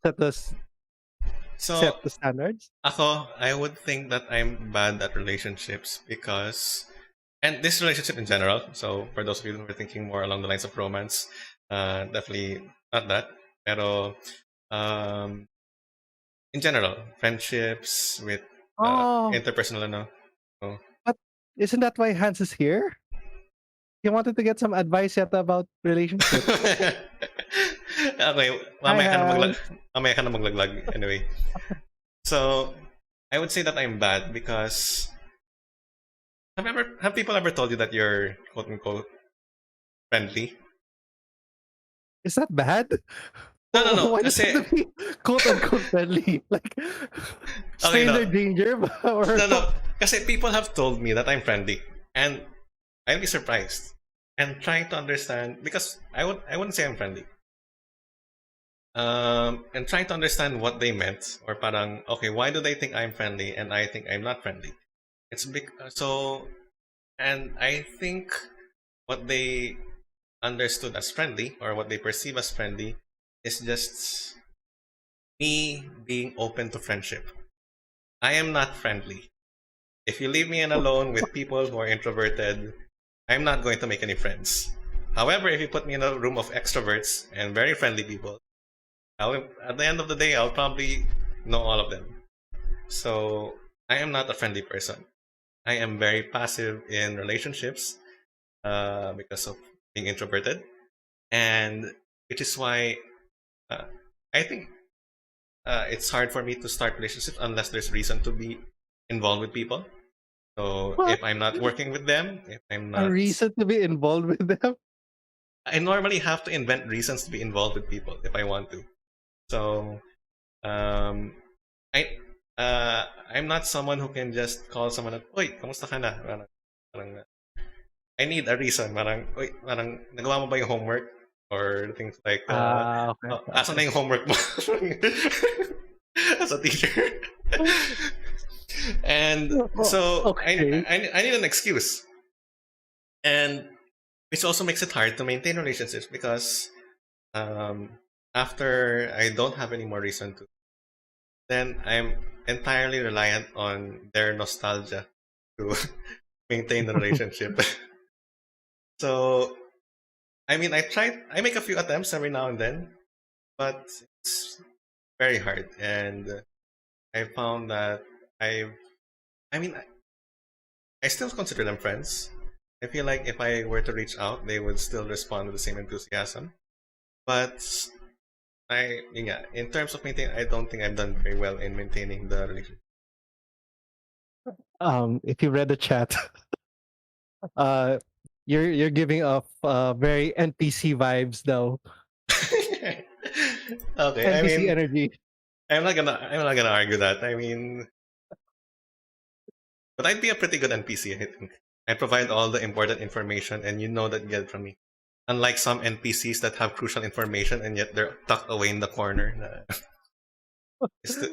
set the So set the standards. ako, I would think that I'm bad at relationships because, and this relationship in general. So for those of you who are thinking more along the lines of romance, definitely not that. Pero um, in general, friendships with Oh, interpersonal, ano. So, but isn't that why Hans is here? He wanted to get some advice yet about relationships. okay, Hi, Hans. mamaya ka na maglaglag. Anyway, so I would say that I'm bad because have people ever told you that you're quote unquote friendly? Is that bad? No, no, no. Why does it Kasi have to be quote unquote friendly? Like okay, stranger no, danger or no, no. Kasi people have told me that I'm friendly, and I'd be surprised and trying to understand because I wouldn't say I'm friendly. And trying to understand what they meant or parang okay, why do they think I'm friendly and I think I'm not friendly? It's big so and I think what they understood as friendly or what they perceive as friendly is just me being open to friendship. I am not friendly. If you leave me in alone with people who are introverted, I'm not going to make any friends. However, if you put me in a room of extroverts and very friendly people, at the end of the day, I'll probably know all of them. So I am not a friendly person. I am very passive in relationships because of being introverted, and which is why uh, I think it's hard for me to start relationships unless there's reason to be involved with people. So what? if I'm not working with them, if I'm A not, reason to be involved with them? I normally have to invent reasons to be involved with people if I want to. So um, I I'm not someone who can just call someone at, "Oy, kamusta ka na?" Parang, I need a reason. Parang, "Oy, parang nagawa mo ba yung homework?" Or things like, Okay, "Oh, okay, asan na yung homework mo?" As a teacher. And so okay. I need an excuse. And which also makes it hard to maintain relationships because um, after I don't have any more reason to, then I'm entirely reliant on their nostalgia to maintain the relationship. So, I mean, I make a few attempts every now and then, but it's very hard. And I found that I've, I mean, I still consider them friends. I feel like if I were to reach out, they would still respond with the same enthusiasm. But yeah, in terms of maintaining, I don't think I've done very well in maintaining the relationship. If you read the chat, uh, you're giving off very NPC vibes though. Okay, I NPC mean, energy. I'm not gonna argue that. I mean, but I'd be a pretty good NPC, I think. I provide all the important information, and you know that you get it from me. Unlike some NPCs that have crucial information and yet they're tucked away in the corner.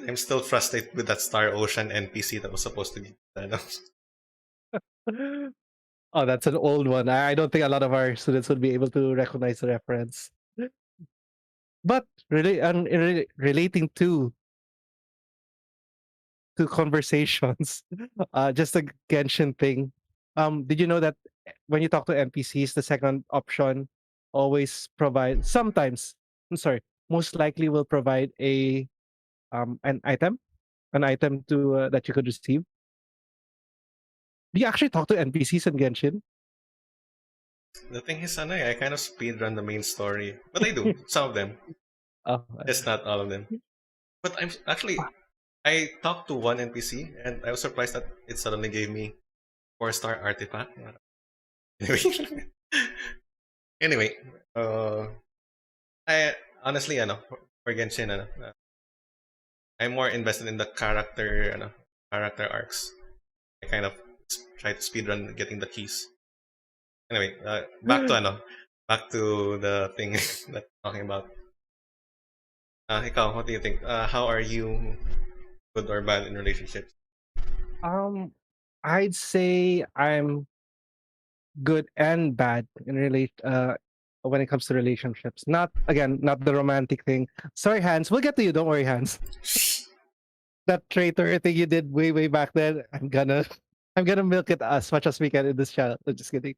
I'm still frustrated with that Star Ocean NPC that was supposed to be. Oh, that's an old one. I don't think a lot of our students would be able to recognize the reference. But relating to conversations, just a Genshin thing. Did you know that when you talk to NPCs, the second option always provide sometimes. I'm sorry, most likely will provide an item to that you could receive. Do you actually talk to NPCs in Genshin? The thing is, I kind of speedrun the main story, but I do some of them. Oh, It's not all of them. But I'm actually I talked to one NPC and I was surprised that it suddenly gave me 4-star artifact. Anyway, anyway, uh, I honestly, for Genshin, I'm more invested in the character arcs. I kind of try to speedrun getting the keys. Anyway, back to the thing that we're talking about. Ikaw, what do you think? How are you, good or bad in relationships? um, I'd say I'm good and bad in relate when it comes to relationships. Not again, not the romantic thing. Sorry, Hans. We'll get to you. Don't worry, Hans. That traitor thing you did way back then. I'm gonna milk it as much as we can in this channel. No, just kidding.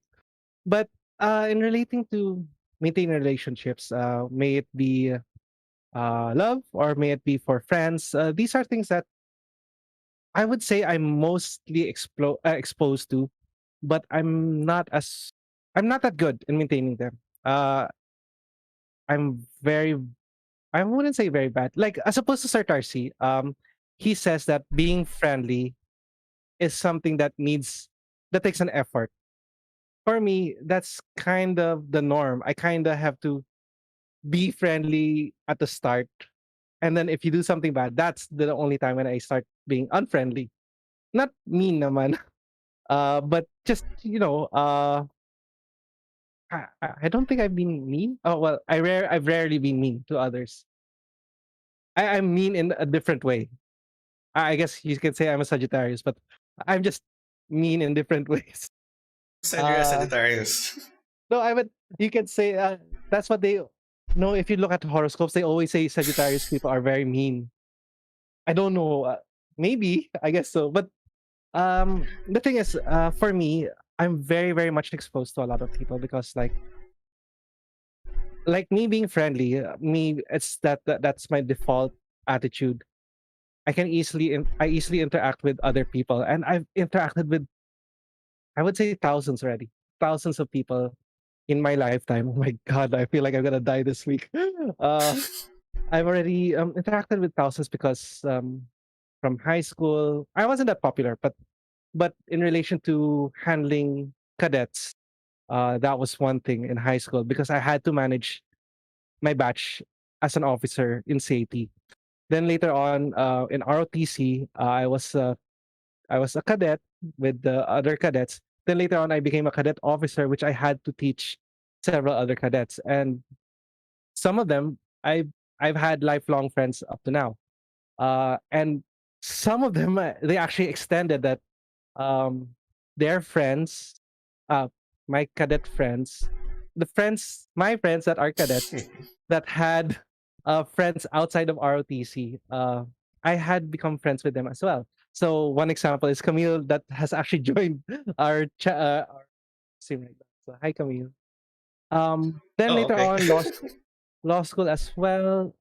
But in relating to maintaining relationships, may it be love or may it be for friends, these are things that I would say I'm mostly exposed to, but I'm not that good in maintaining them. I'm very I wouldn't say very bad. Like as opposed to Sir Tarsi, he says that being friendly is something that takes an effort. For me, that's kind of the norm. I kind of have to be friendly at the start, and then if you do something bad, that's the only time when I start being unfriendly. Not mean naman, but just I don't think I've been mean. Oh well, I've rarely been mean to others. I'm mean in a different way. I guess you could say I'm a Sagittarius, but I'm just mean in different ways. Said you're a Uh, Sagittarius. no, I would. You could say that's what they. No, if you look at horoscopes, they always say Sagittarius people are very mean. I don't know. Maybe I guess so, but the thing is, for me, I'm very much exposed to a lot of people because like me being friendly, me it's that's my default attitude. I easily interact with other people, and I've interacted with I would say thousands already, thousands of people in my lifetime. Oh my god, I feel like I'm gonna die this week. Uh, I've already interacted with thousands because from high school I wasn't that popular, but in relation to handling cadets, that was one thing in high school because I had to manage my batch as an officer in safety. Then later on, in ROTC, I was a cadet with the other cadets. Then later on, I became a cadet officer, which I had to teach several other cadets, and some of them I've had lifelong friends up to now. And some of them they actually extended that um, their friends, uh, my cadet friends, my friends that are cadets that had friends outside of ROTC, I had become friends with them as well. So one example is Camille that has actually joined our stream right now. So hi Camille. Then Oh, later okay. on, law school as well.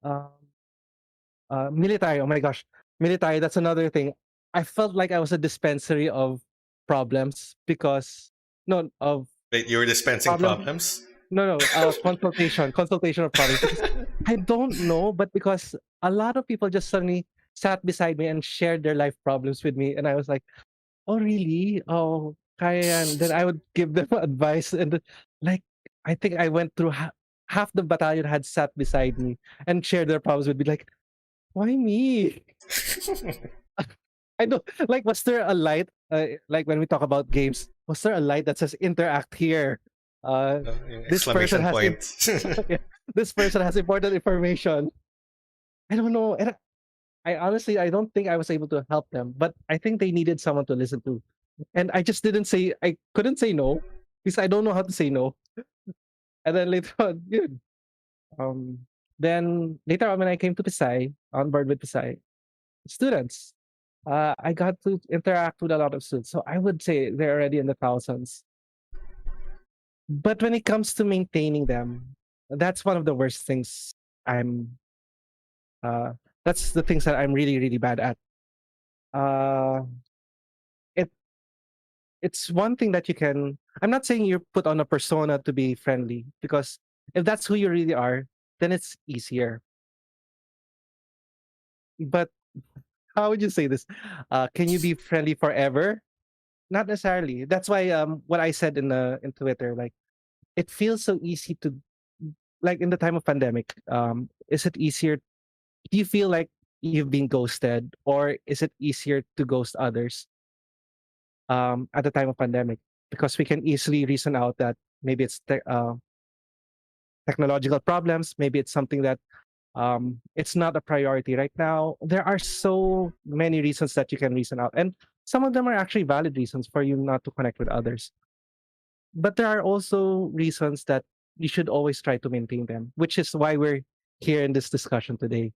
Military. Oh my gosh, military. That's another thing. I felt like I was a dispensary of problems because no of Wait, you were dispensing problems. problems? No, consultation of problems because I don't know, but because a lot of people just suddenly sat beside me and shared their life problems with me, and I was like, "Oh, really? Oh, kaya yan." Then I would give them advice, and like I think I went through half the battalion had sat beside me and shared their problems with me. Like, why me? I don't like. Was there a light? Like when we talk about games, was there a light that says interact here? This person Exclamation has point. yeah, this person has important information. I don't know. And I honestly, I don't think I was able to help them, but I think they needed someone to listen to. And I just I couldn't say no because I don't know how to say no. And then later on, yun, um, then later on when I came to Pisay, on board with Pisay, students, I got to interact with a lot of students. So I would say they're already in the thousands. But when it comes to maintaining them, that's one of the worst things I'm uh that's the things that I'm really bad at. Uh it it's one thing that you can. I'm not saying you put on a persona to be friendly, because if that's who you really are, then it's easier. But how would you say this? Can you be friendly forever? Not necessarily. That's why what I said in Twitter, like it feels so easy to, like in the time of pandemic, is it easier, do you feel like you've been ghosted, or is it easier to ghost others at the time of pandemic? Because we can easily reason out that maybe it's technological problems, maybe it's something that it's not a priority right now. There are so many reasons that you can reason out, and some of them are actually valid reasons for you not to connect with others. But there are also reasons that you should always try to maintain them, which is why we're here in this discussion today.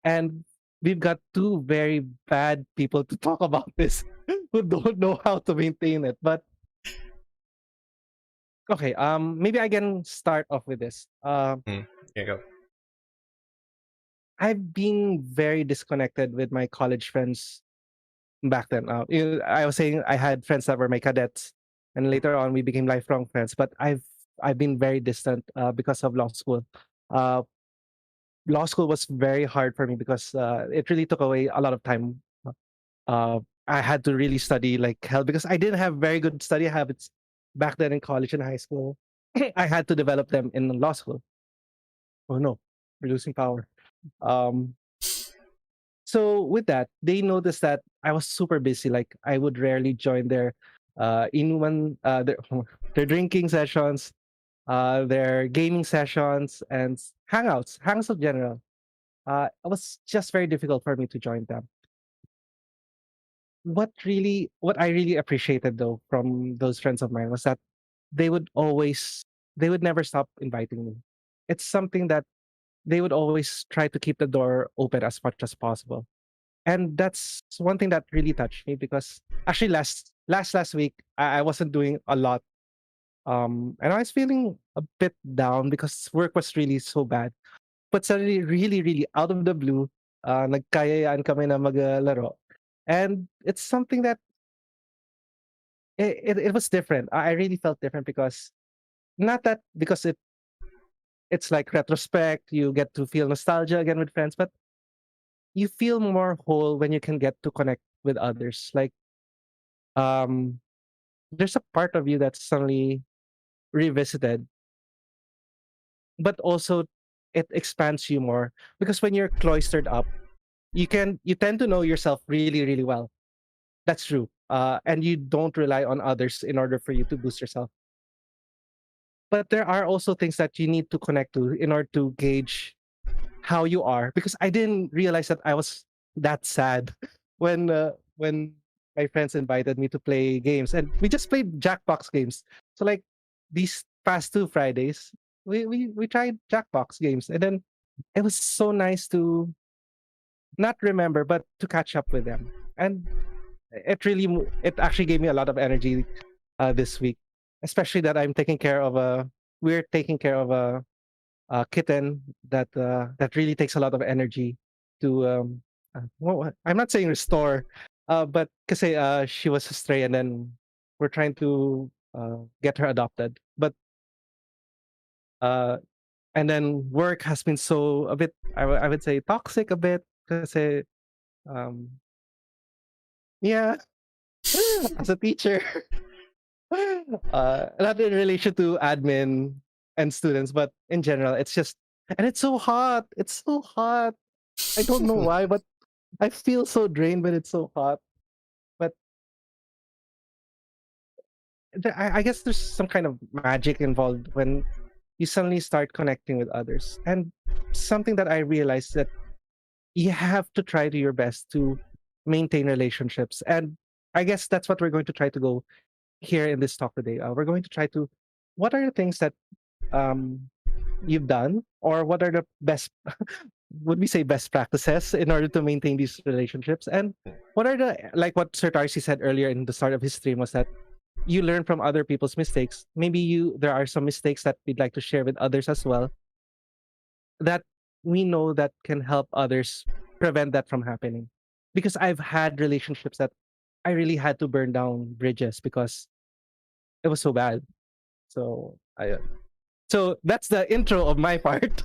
And we've got two very bad people to talk about this who don't know how to maintain it. But okay, maybe I can start off with this. Mm. Here you go. I've been very disconnected with my college friends back then. I was saying I had friends that were my cadets, and later on we became lifelong friends. But I've been very distant because of law school. Uh, Law school was very hard for me because it really took away a lot of time. Uh, I had to really study like hell because I didn't have very good study habits back then in college and high school. I had to develop them in law school. Oh no, we're losing power. Um, so with that, they noticed that I was super busy. Like I would rarely join their inuman their drinking sessions, their gaming sessions, and hangouts in general. It was just very difficult for me to join them. What I really appreciated though from those friends of mine was that they would always they would never stop inviting me. It's something that they would always try to keep the door open as much as possible. And that's one thing that really touched me because actually last week I wasn't doing a lot. And I was feeling a bit down because work was really so bad. But suddenly, really, really out of the blue, nagkayayaan kami na maglaro. And it's something that it was different. I really felt different because not that because it's like retrospect, you get to feel nostalgia again with friends, but you feel more whole when you can get to connect with others. Like um there's a part of you that's suddenly revisited, but also it expands you more because when you're cloistered up, you tend to know yourself really, really well. That's true. And you don't rely on others in order for you to boost yourself. But there are also things that you need to connect to in order to gauge how you are. Because I didn't realize that I was that sad when my friends invited me to play games, and we just played Jackbox games. So like these past two Fridays, we tried Jackbox games, and then it was so nice to not remember but to catch up with them. And it actually gave me a lot of energy this week, especially that we're taking care of a kitten that really takes a lot of energy to well, I'm not saying restore, but because she was a stray, and then we're trying to get her adopted. But uh, and then work has been so a bit, I would say, toxic a bit because um, yeah, as a teacher. Not in relation to admin and students, but in general, it's just, and it's so hot. It's so hot. I don't know why, but I feel so drained when it's so hot. But I guess there's some kind of magic involved when you suddenly start connecting with others. And something that I realized that you have to try to your best to maintain relationships. And I guess that's what we're going to try to go here in this talk today. We're going to try to, what are the things that um, you've done, or what are the best, would we say best practices in order to maintain these relationships? And what are the, like what Sir Tarcy said earlier in the start of his stream was that you learn from other people's mistakes. Maybe there are some mistakes that we'd like to share with others as well that we know that can help others prevent that from happening. Because I've had relationships that I really had to burn down bridges because it was so bad. So so that's the intro of my part.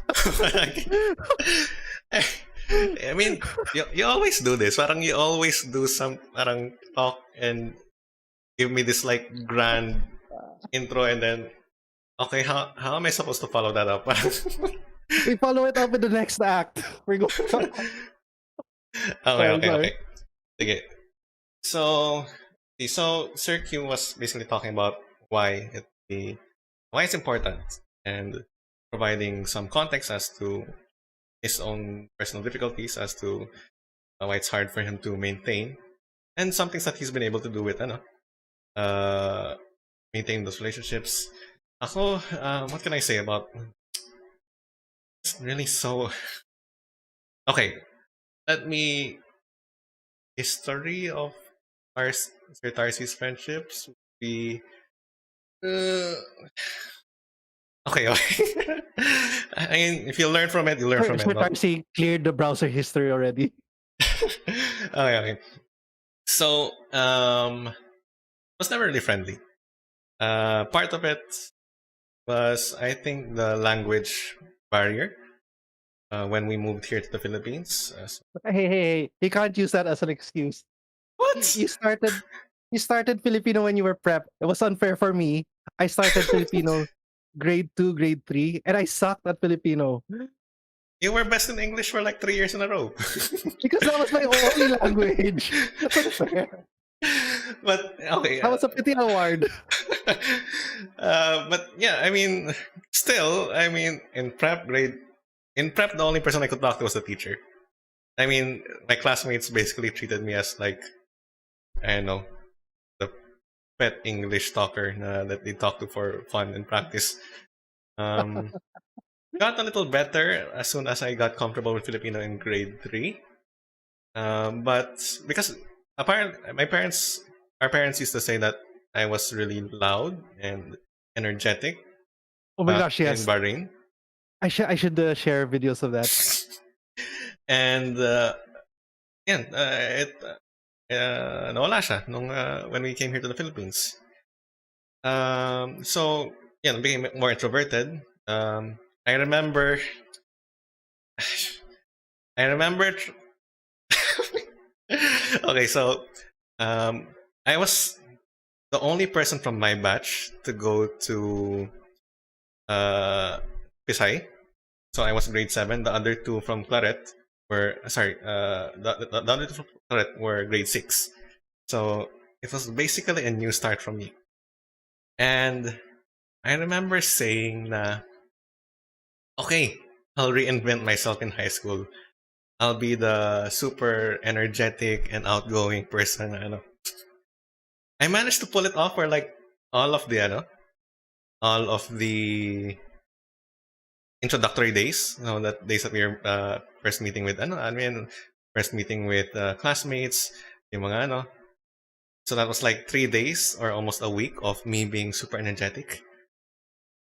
I mean, you always do this. Parang you always do some parang talk and give me this like grand intro and then okay, how am I supposed to follow that up? We follow it up in the next act. We're going. Okay, Sorry, okay, sorry. okay. Okay. So, so Sir Q was basically talking about why why it's important and providing some context as to his own personal difficulties as to why it's hard for him to maintain and some things that he's been able to do with uh maintain those relationships. Ako, what can I say about it's really so okay. Let me history of our Sir Tarcy's friendships would be uh, okay, okay. I mean, if you learn from it, you learn from it. Sir Not Tarcy cleared the browser history already. okay, okay. So, was never really friendly. Part of it was, I think, the language barrier when we moved here to the Philippines. Hey, you can't use that as an excuse. What? You started Filipino when you were prep. It was unfair for me. I started Filipino grade 2, grade 3, and I sucked at Filipino You were best in English for like 3 years in a row. because that was my only language. That's unfair. But okay, That was a pity award. but yeah, I mean, still, I mean, in prep, the only person I could talk to was the teacher. I mean, my classmates basically treated me as like, I don't know, the pet English talker that they talk to for fun and practice. Um, got a little better as soon as I got comfortable with Filipino in grade 3. But because apparently our parents used to say that I was really loud and energetic Oh my back gosh, in yes. Bahrain. I should share videos of that. And yan, nawala siya when we came here to the Philippines. So, yeah, I became more introverted. I remember, I remember, okay, so um, I was the only person from my batch to go to uh, Pisay. So I was grade 7. The other two from Claret were, sorry, the other two from Claret were grade 6. So it was basically a new start for me. And I remember saying na, okay, I'll reinvent myself in high school. I'll be the super energetic and outgoing person. I managed to pull it off for like all of the all of the introductory days. That days that we were first meeting with admin, first meeting with classmates, yung mga So that was like 3 days or almost a week of me being super energetic.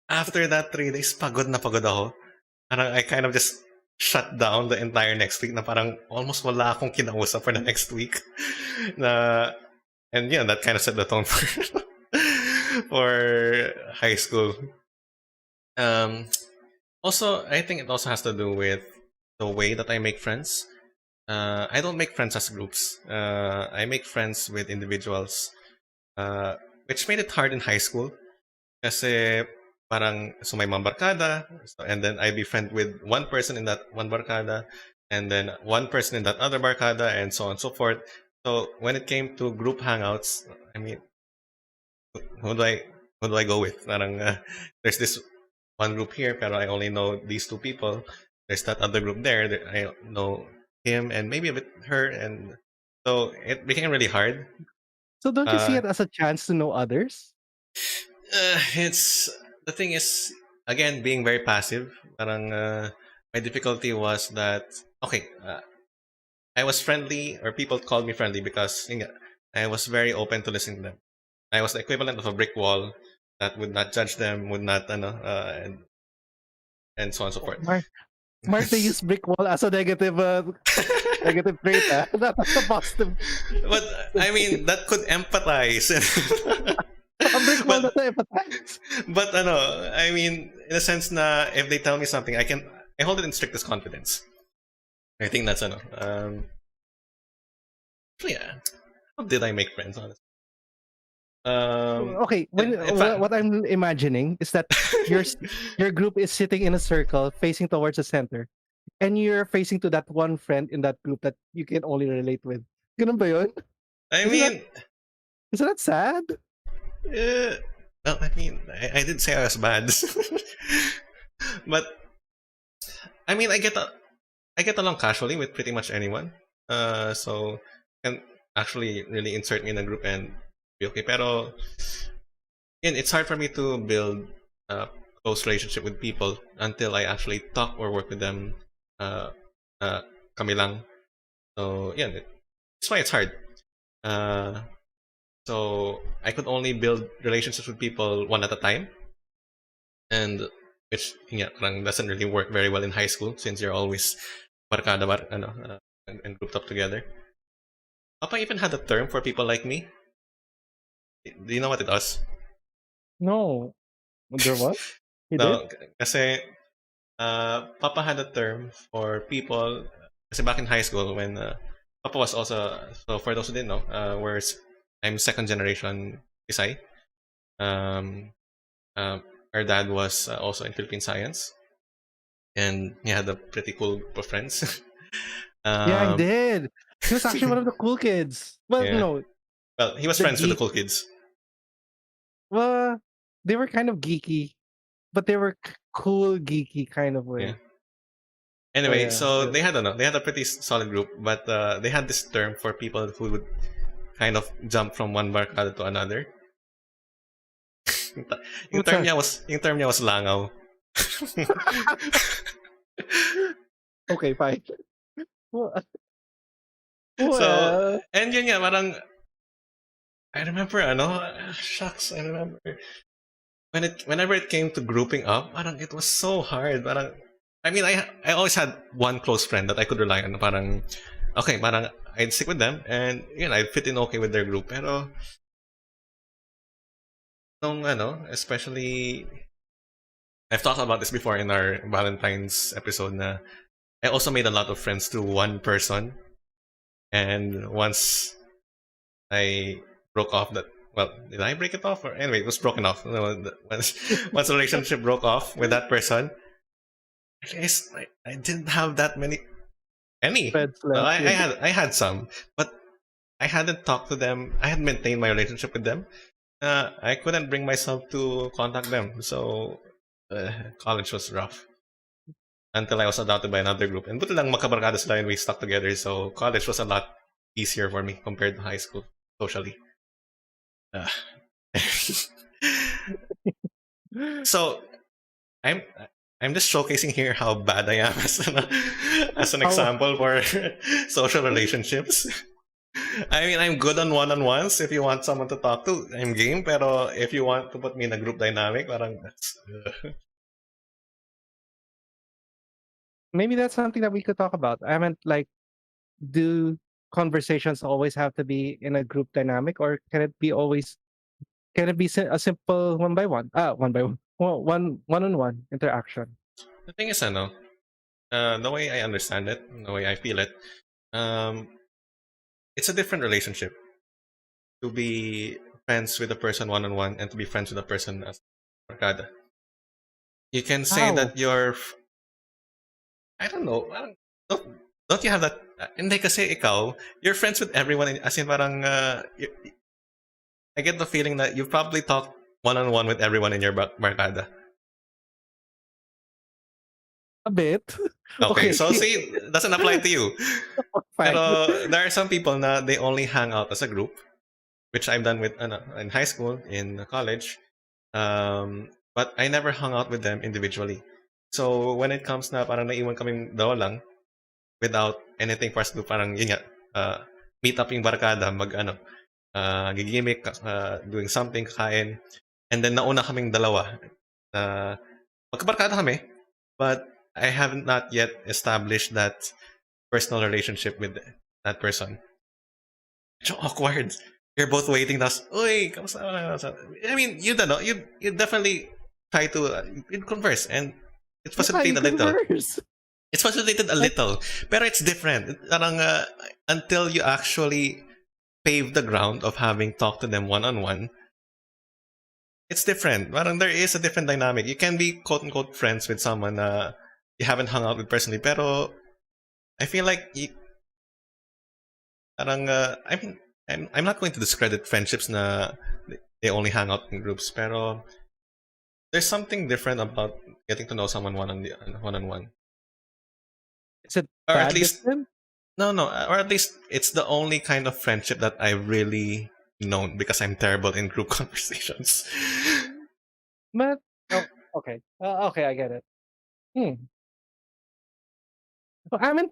After that 3 days, pagod na pagod ako. Parang I kind of just shut down the entire next week na parang almost wala akong kinausap for the next week. na, and yeah, that kind of set the tone for, for high school. Also, I think it also has to do with the way that I make friends. I don't make friends as groups. I make friends with individuals, which made it hard in high school. Kasi parang so may mga barkada, and then I befriend with one person in that one barkada, and then one person in that other barkada, and so on and so forth. So when it came to group hangouts, I mean, who do I who do I go with? Parang there's this one group here, pero I only know these two people. There's that other group there that I know him and maybe a bit her, and so it became really hard. So don't you see Uh, it as a chance to know others? it's the thing is again being very passive. Parang my difficulty was that okay, I was friendly or people called me friendly because yun nga, I was very open to listening to them. I was the equivalent of a brick wall that would not judge them, would not and so on and so forth. Smart to use brick wall as a negative trait, not as a positive. But I mean, that could empathize. A brick wall but na empathize. but ano, I mean, in a sense na if they tell me something, I hold it in strictest confidence. I think that's ano. Yeah. How did I make friends? Honestly. Okay, In fact, what I'm imagining is that your group is sitting in a circle facing towards the center, and you're facing to that one friend in that group that you can only relate with. Ganun ba yun? I Isn't that mean, isn't that sad? uh, well, I mean, I did say I was bad, but I mean, I get along casually with pretty much anyone. So can actually really insert me in a group and be okay. Pero again, it's hard for me to build a close relationship with people until I actually talk or work with them. Uh, kami lang. So yeah, that's why it's hard. Uh, so I could only build relationships with people one at a time, and which yeah, parang doesn't really work very well in high school since you're always and grouped up together. Papa even had a term for people like me. Do you know what it was? No. There was? He did? No, kasi Papa had a term for people. Kasi back in high school when Papa was also, so for those who didn't know, I'm second generation Isay. Um, our dad was also in Philippine science, and he had a pretty cool group of friends. Yeah, he did. He was actually one of the cool kids. Well, Yeah. no. Well, he was The friends with the geek. cool kids. Well, they were kind of geeky, but they were cool, geeky kind of way. Yeah. Anyway, yeah. so they had a pretty solid group, but they had this term for people who would kind of jump from one barkada to another. yung What's term that? niya was langaw. Okay, fine. Well, So, and yun nga, parang, I remember, shucks, I remember. Whenever it came to grouping up, parang it was so hard. Parang, I mean, I always had one close friend that I could rely on. Parang, okay, parang I'd stick with them, and yun, I'd fit in okay with their group. Pero, especially, I've talked about this before in our Valentine's episode na I also made a lot of friends through one person. And once I broke off that, well, did I break it off? Or anyway, it was broken off. Once the relationship broke off with that person, I didn't have that many. Any? No, I had some, but I hadn't talked to them. I had maintained my relationship with them. I couldn't bring myself to contact them. So college was rough until I was adopted by another group. And buti lang magkabarkada sila and we stuck together. So college was a lot easier for me compared to high school socially. So I'm just showcasing here how bad I am as an example for social relationships. I mean, I'm good on one-on-ones. If you want someone to talk to, I'm game. Pero if you want to put me in a group dynamic, parang that's... Maybe that's something that we could talk about. I meant like, do conversations always have to be in a group dynamic, or can it be a simple one by one? One-on-one interaction. The thing is, the way I understand it, the way I feel it, it's a different relationship to be friends with a person one-on-one and to be friends with a person as barkada. You can say that you're, I don't know, don't you have that? Hindi kasi ikaw, you're friends with everyone. As in parang, I get the feeling that you probably talk one-on-one with everyone in your barkada. A bit. Okay, so see, doesn't apply to you. Pero there are some people na they only hang out as a group, which I've done with in high school, in college. But I never hung out with them individually. So when it comes na parang naiwan kaming dalawa lang, without anything for us to do, parang yun nga, meet up yung barkada, gigimik, doing something, kakain. And then nauna kaming dalawa. Magkabarkada kami, but I have not yet established that personal relationship with that person. So awkward. You're both waiting. That's, uy, kamusta? I mean, you don't know. You definitely try to converse and it Yeah, facilitate you a little. converse. It's facilitated a Like, little, pero it's different. Parang, until you actually pave the ground of having talked to them one on one, it's different. Parang there is a different dynamic. You can be quote unquote friends with someone you haven't hung out with personally, pero I feel like parang I mean I'm not going to discredit friendships na they only hang out in groups, pero there's something different about getting to know someone one on one, is it or at that least different? no, or at least it's the only kind of friendship that I really known because I'm terrible in group conversations. But oh, okay, okay, I get it. Hmm. I mean,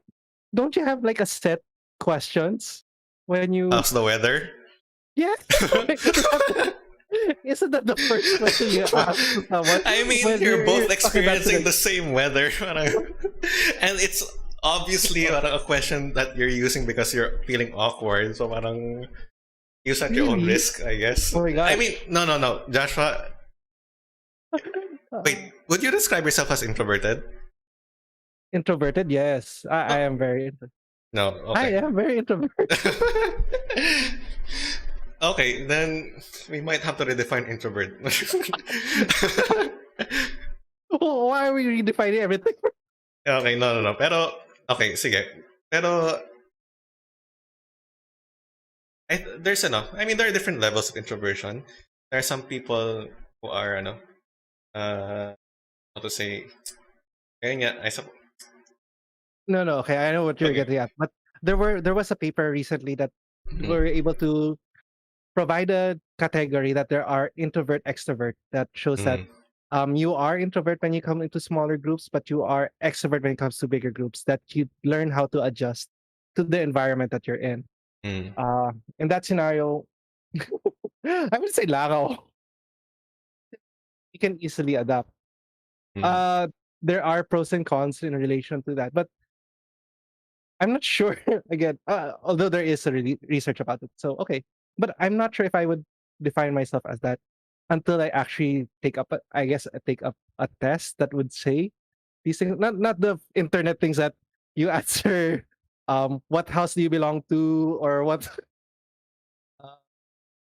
don't you have like a set questions when you? How's the weather? Yeah, isn't that the first question you ask to someone I mean, when you're you're both talking back to experiencing them? the same weather. And it's obviously a question that you're using because you're feeling awkward. So parang use at your own Really? risk, I guess. Oh my I gosh. mean, no. Joshua, wait, would you describe yourself as introverted? Introverted, yes. I No. am very No, I okay. am very introverted. Okay, then we might have to redefine introvert. Why are we redefining everything? Okay, no. Pero, okay, sige. Pero, there's enough. I mean, there are different levels of introversion. There are some people who are, how to say, kaya nga, I suppose, No. Okay, I know what you're okay. getting at, but there was a paper recently that Mhm. were able to provide a category that there are introvert extrovert that shows that Mm, you are introvert when you come into smaller groups, but you are extrovert when it comes to bigger groups. That you learn how to adjust to the environment that you're in. mm, In that scenario, I would say lakaw. You can easily adapt. mm. Uh, there are pros and cons in relation to that, but I'm not sure. Again, although there is a research about it, so okay, but I'm not sure if I would define myself as that until I actually take up, I guess, take up a test that would say these things. Not the internet things that you answer. What house do you belong to, or what? Uh,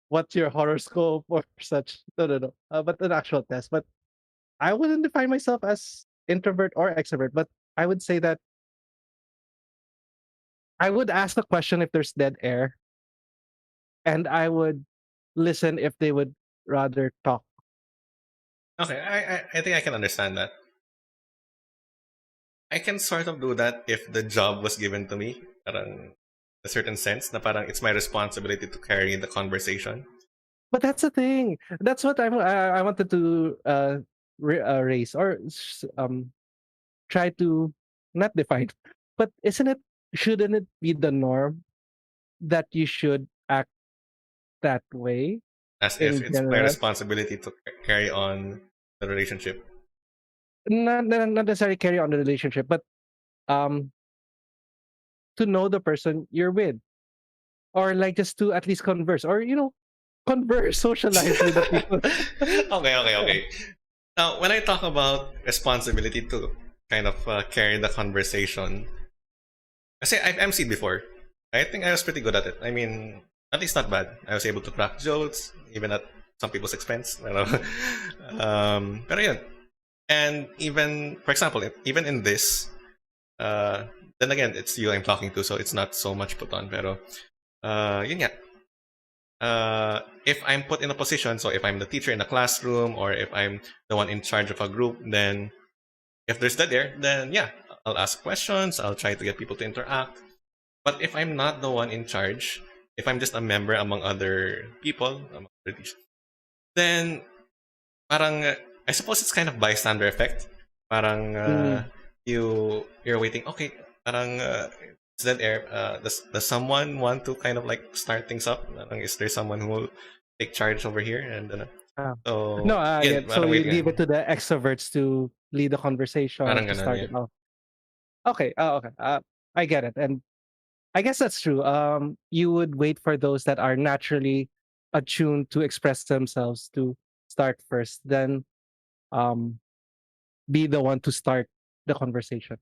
what's your horoscope or such? No. But an actual test. But I wouldn't define myself as introvert or extrovert, but I would say that I would ask the question if there's dead air, and I would listen if they would rather talk. Okay, I think I can understand that. I can sort of do that if the job was given to me, parang a certain sense, na parang it's my responsibility to carry the conversation. But that's the thing. That's what I wanted to raise or try to not define. But isn't it? Shouldn't it be the norm that you should act that way As if in it's my general? responsibility to carry on the relationship. Not necessarily carry on the relationship, but um to know the person you're with, or like just to at least converse, or converse, socialize with the people. Okay. Now, when I talk about responsibility to kind of carry the conversation, I say I've MC'd before. I think I was pretty good at it. I mean, at least not bad. I was able to crack jokes, even at some people's expense. Pero, pero yun. And even, for example, even in this, uh, then again, it's you I'm talking to, so it's not so much put on. Pero, yun nga. If I'm put in a position, so if I'm the teacher in a classroom or if I'm the one in charge of a group, then if there's that there, then yeah, I'll ask questions. I'll try to get people to interact. But if I'm not the one in charge, if I'm just a member among other people, among other teachers, then parang I suppose it's kind of bystander effect. Parang Mm. you're waiting. Okay, parang is that air? Does someone want to kind of like start things up? Parang, is there someone who will take charge over here? And Ah. No, So, yeah. yun, So parang you wait nga. leave it to the extroverts to lead the conversation Parang to ganun, start yeah. it off. Okay. Okay. I get it, and I guess that's true. You would wait for those that are naturally attuned to express themselves to start first, then um, be the one to start the conversation.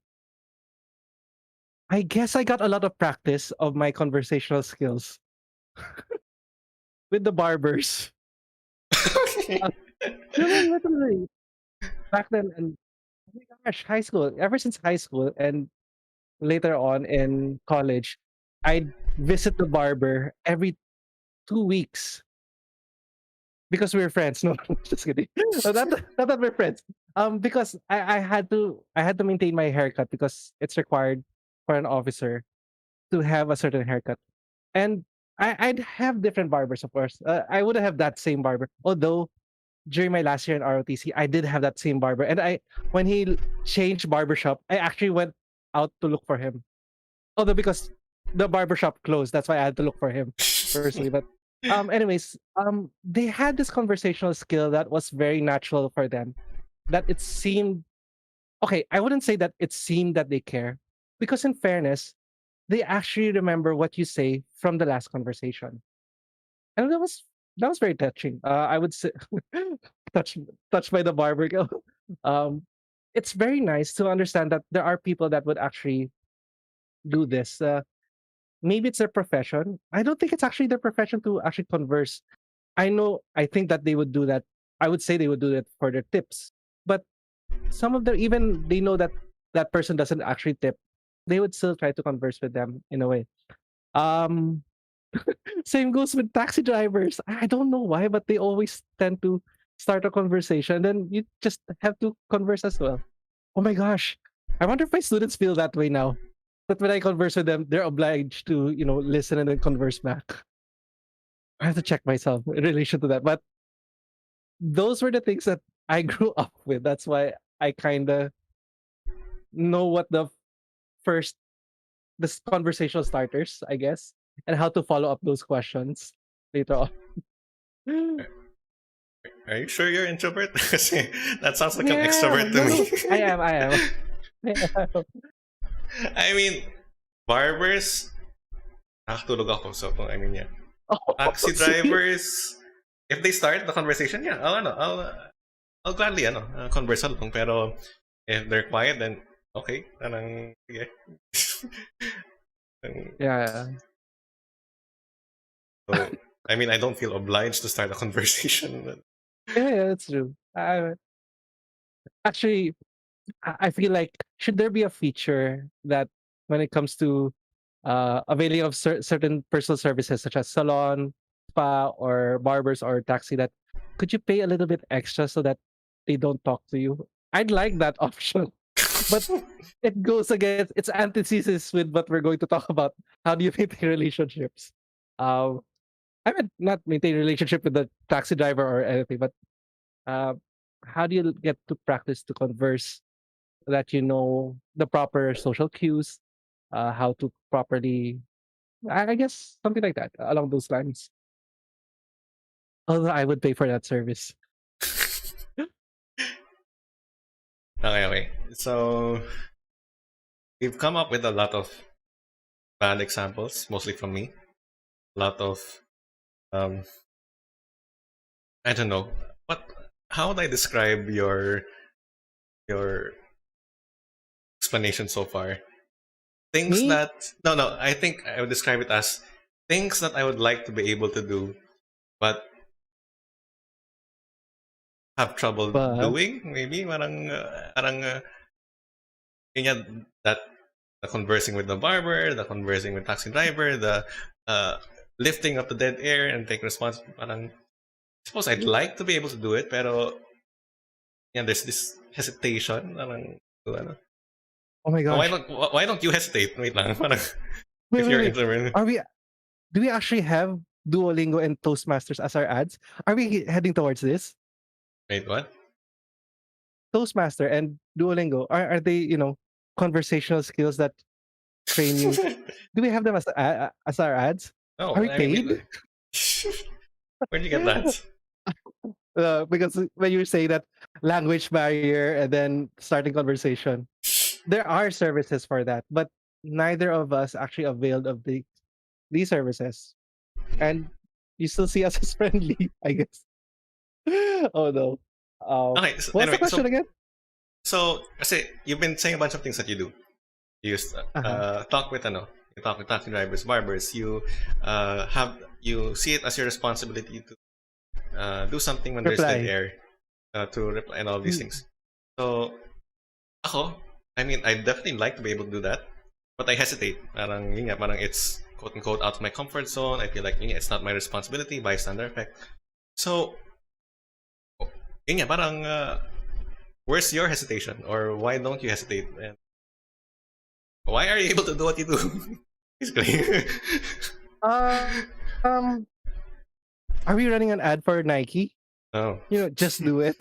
I guess I got a lot of practice of my conversational skills with the barbers. Okay. Uh, literally back then, and oh my gosh, high school. Ever since high school, and later on in college, I visit the barber every 2 weeks because we're friends. No, just kidding. No, not that we're friends. Because I had to maintain my haircut because it's required for an officer to have a certain haircut. And I'd have different barbers, of course. I wouldn't have that same barber. Although during my last year in ROTC, I did have that same barber. And when he changed barbershop, I actually went out to look for him. Although because the barbershop closed, that's why I had to look for him personally. But anyways, they had this conversational skill that was very natural for them. That it seemed okay, I wouldn't say that it seemed that they care. Because in fairness, they actually remember what you say from the last conversation. And that was very touching. I would say touched touched by the barber girl. Um, it's very nice to understand that there are people that would actually do this. Maybe it's their profession. I don't think it's actually their profession to actually converse. I think that they would do that. I would say they would do that for their tips. But some of them, even they know that that person doesn't actually tip, they would still try to converse with them in a way. Um, Same goes with taxi drivers. I don't know why, but they always tend to start a conversation. Then you just have to converse as well. Oh my gosh. I wonder if my students feel that way now. That when I converse with them, they're obliged to, listen and then converse back. I have to check myself in relation to that. But those were the things that I grew up with. That's why I kind of know what first, conversational starters, I guess, and how to follow up those questions later on. Are you sure you're introvert? Kasi that sounds like an Yeah, extrovert to no, me. no, I am, I am. I am. I mean, barbers, nakatulog ako. So, I mean, yeah. Oh, Taxi see? drivers, if they start the conversation, yeah, I'll gladly, converse along. Pero, if they're quiet, then, okay. Parang, sige. Yeah, So, I mean, I don't feel obliged to start a conversation. But yeah, that's true. Actually, I feel like should there be a feature that when it comes to availing of certain personal services such as salon, spa, or barbers or taxi that could you pay a little bit extra so that they don't talk to you? I'd like that option, but it goes against it's antithesis with what we're going to talk about. How do you maintain relationships? Um, I mean, not maintain relationship with the taxi driver or anything, but uh, how do you get to practice to converse so that you know the proper social cues, how to properly, I guess, something like that along those lines. Although I would pay for that service. okay, okay. So, we've come up with a lot of bad examples, mostly from me. A lot of, um, I don't know. What, how would I describe your explanation so far? Things Me, that, no, I think I would describe it as things that I would like to be able to do, but have trouble but doing, maybe. Yun yan, that the conversing with the barber, the conversing with taxi driver, the uh, lifting up the dead air and take response. Parang, I suppose I'd like to be able to do it, pero yeah, there's this hesitation. Parang, ano. oh my Why gosh, don't you hesitate? Wait lang. Parang, if you're wait. introvert. Are we? Do we actually have Duolingo and Toastmasters as our ads? Are we heading towards this? Wait, what? Toastmaster and Duolingo are they conversational skills that train you? Do we have them as our ads? Are No, we I mean, paid? where'd you get that? Because when you say that language barrier and then starting conversation, there are services for that, but neither of us actually availed of these services, and you still see us as friendly, I guess. Oh no. Okay. So What's the anyway, question again? so say you've been saying a bunch of things that you do. You Uh-huh. talk with you talk with taxi drivers, barbers. You see it as your responsibility to do something when there's dead Reply. air, to reply and all these Mm. things. So ako, I mean, I definitely like to be able to do that, but I hesitate. Parang yun nga, parang it's quote unquote out of my comfort zone. I feel like yun nga, it's not my responsibility, bystander effect. So yun nga, parang where's your hesitation, or why don't you hesitate? And why are you able to do what you do? Basically. Uh, um, are we running an ad for Nike? Oh. Just do it.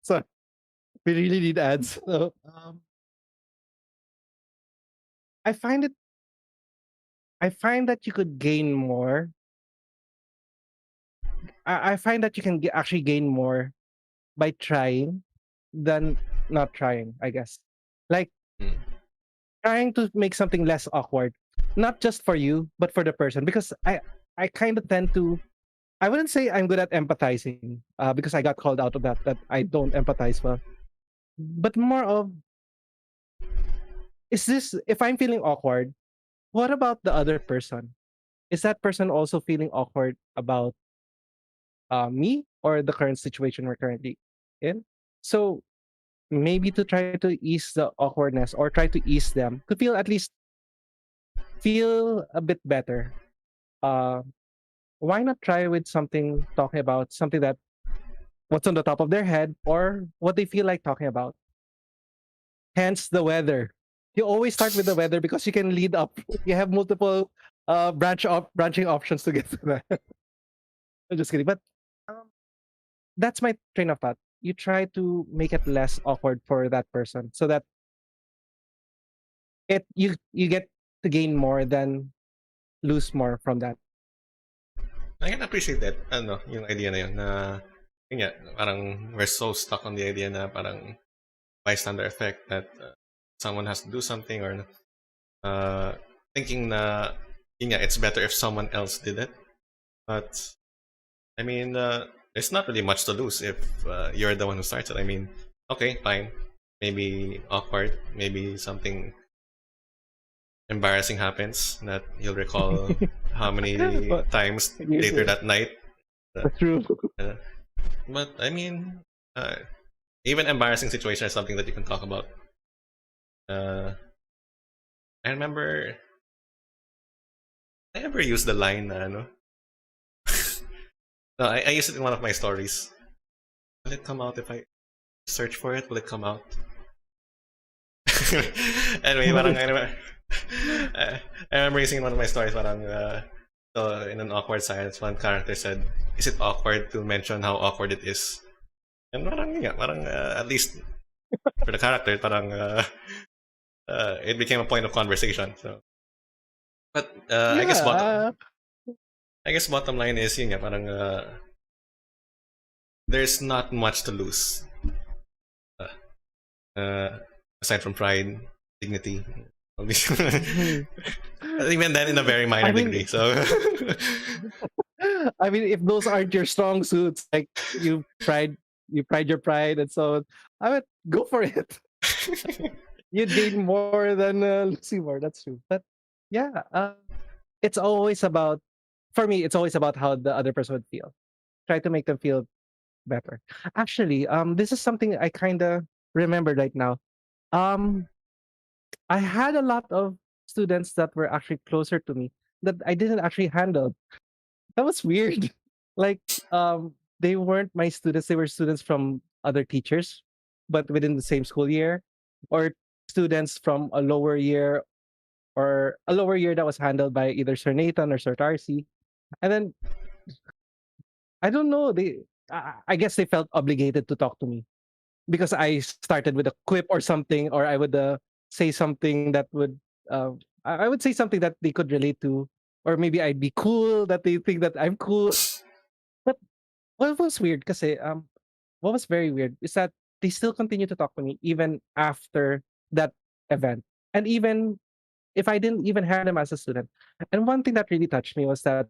So we really need ads. So, I find it. I find that you could gain more. I find that you can actually gain more by trying than not trying. I guess, like Mm. trying to make something less awkward, not just for you but for the person. Because I kind of tend to. I wouldn't say I'm good at empathizing, because I got called out of that I don't empathize well, but more of, is this, if I'm feeling awkward, what about the other person? Is that person also feeling awkward about me or the current situation we're currently in? So maybe to try to ease the awkwardness or try to ease them to feel, at least feel a bit better. Uh, why not try with something, talking about something that what's on the top of their head or what they feel like talking about? Hence the weather. You always start with the weather because you can lead up. You have multiple branching options to get to that. I'm just kidding. But um, that's my train of thought. You try to make it less awkward for that person so that you get to gain more than lose more from that. I can appreciate that, ano, yung idea na yun, na, yun nga, parang we're so stuck on the idea na parang bystander effect that someone has to do something, or uh, thinking na, yun nga, it's better if someone else did it. But, I mean, there's not really much to lose if you're the one who starts it. I mean, okay, fine. Maybe awkward, maybe something embarrassing happens that you'll recall how many But times later you- that night. Uh, true. uh, but I mean, even embarrassing situations are something that you can talk about. Uh, I remember I ever used the line na ano. No, I used it in one of my stories. Will it come out if I search for it? Will it come out? Anyway, parang I remember, I remember using in one of my stories, parang so in an awkward silence, one character said, "Is it awkward to mention how awkward it is?" And parang yun nga, parang at least for the character, parang it became a point of conversation. So, but Yeah. I guess bottom line is yun nga, parang there's not much to lose, uh, aside from pride, dignity. Mhm. Even then, in a very I minor mean, degree. So, I mean, if those aren't your strong suits, like you pride your pride, and so I would go for it. You'd gain more than losing more. That's true. But yeah, it's always about, for me, it's always about how the other person would feel. Try to make them feel better. Actually, this is something I kind of remembered right now. Um, I had a lot of students that were actually closer to me that I didn't actually handle. That was weird. Like, they weren't my students, they were students from other teachers, but within the same school year, or students from a lower year, or a lower year that was handled by either Sir Nathan or Sir Tarcy. And then I don't know, I guess they felt obligated to talk to me because I started with a quip or something, or I would say something that would, I would say something that they could relate to, or maybe I'd be cool that they think that I'm cool. what was weird kasi, what was very weird is that they still continue to talk to me even after that event. And even if I didn't even have them as a student. And one thing that really touched me was that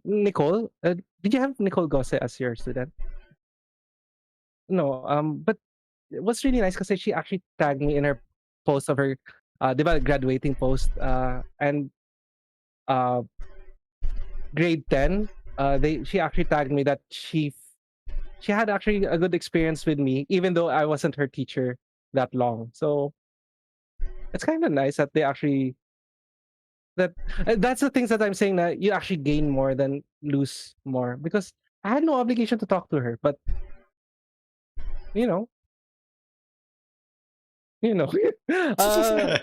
Nicole, did you have Nicole Gosse as your student? No, but it was really nice because she actually tagged me in her post of her graduating post and uh grade 10. They She actually tagged me that she had actually a good experience with me, even though I wasn't her teacher that long. So it's kind of nice that they actually that that's the things that I'm saying, that you actually gain more than lose more, because I had no obligation to talk to her, but you know, you know, uh,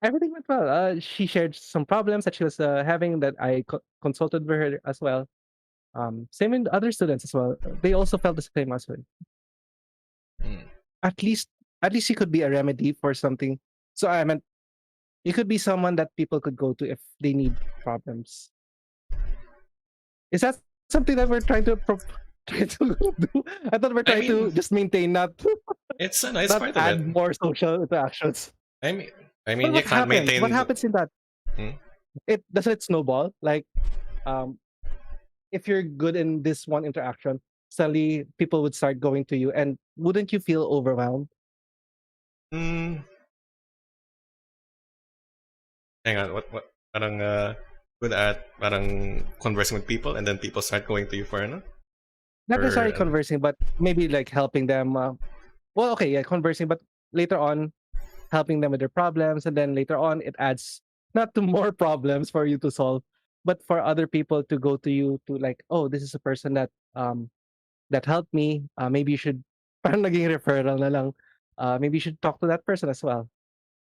everything went well. She shared some problems that she was having that I consulted with her as well. Same with other students as well. They also felt the same as well. Mm. At least, at least she could be a remedy for something. So I meant you could be someone that people could go to if they need problems. Is that something that we're trying to try to do? I thought we're I trying to mean, just maintain, not it's not part of it. add more social interactions. I mean, But you what can't happens? What maintain. happens in that? Hmm? It doesn't it snowball? Like, um, if you're good in this one interaction, suddenly people would start going to you, and wouldn't you feel overwhelmed? Mm, hang on, what? Parang good at parang conversing with people, and then people start going to you for ano? Not For necessarily conversing, but maybe like helping them. Well, okay, yeah, conversing, but later on helping them with their problems, and then later on it adds not to more problems for you to solve, but for other people to go to you to, like, oh, this is a person that that helped me. Maybe you should parang naging referral na lang. Maybe you should talk to that person as well.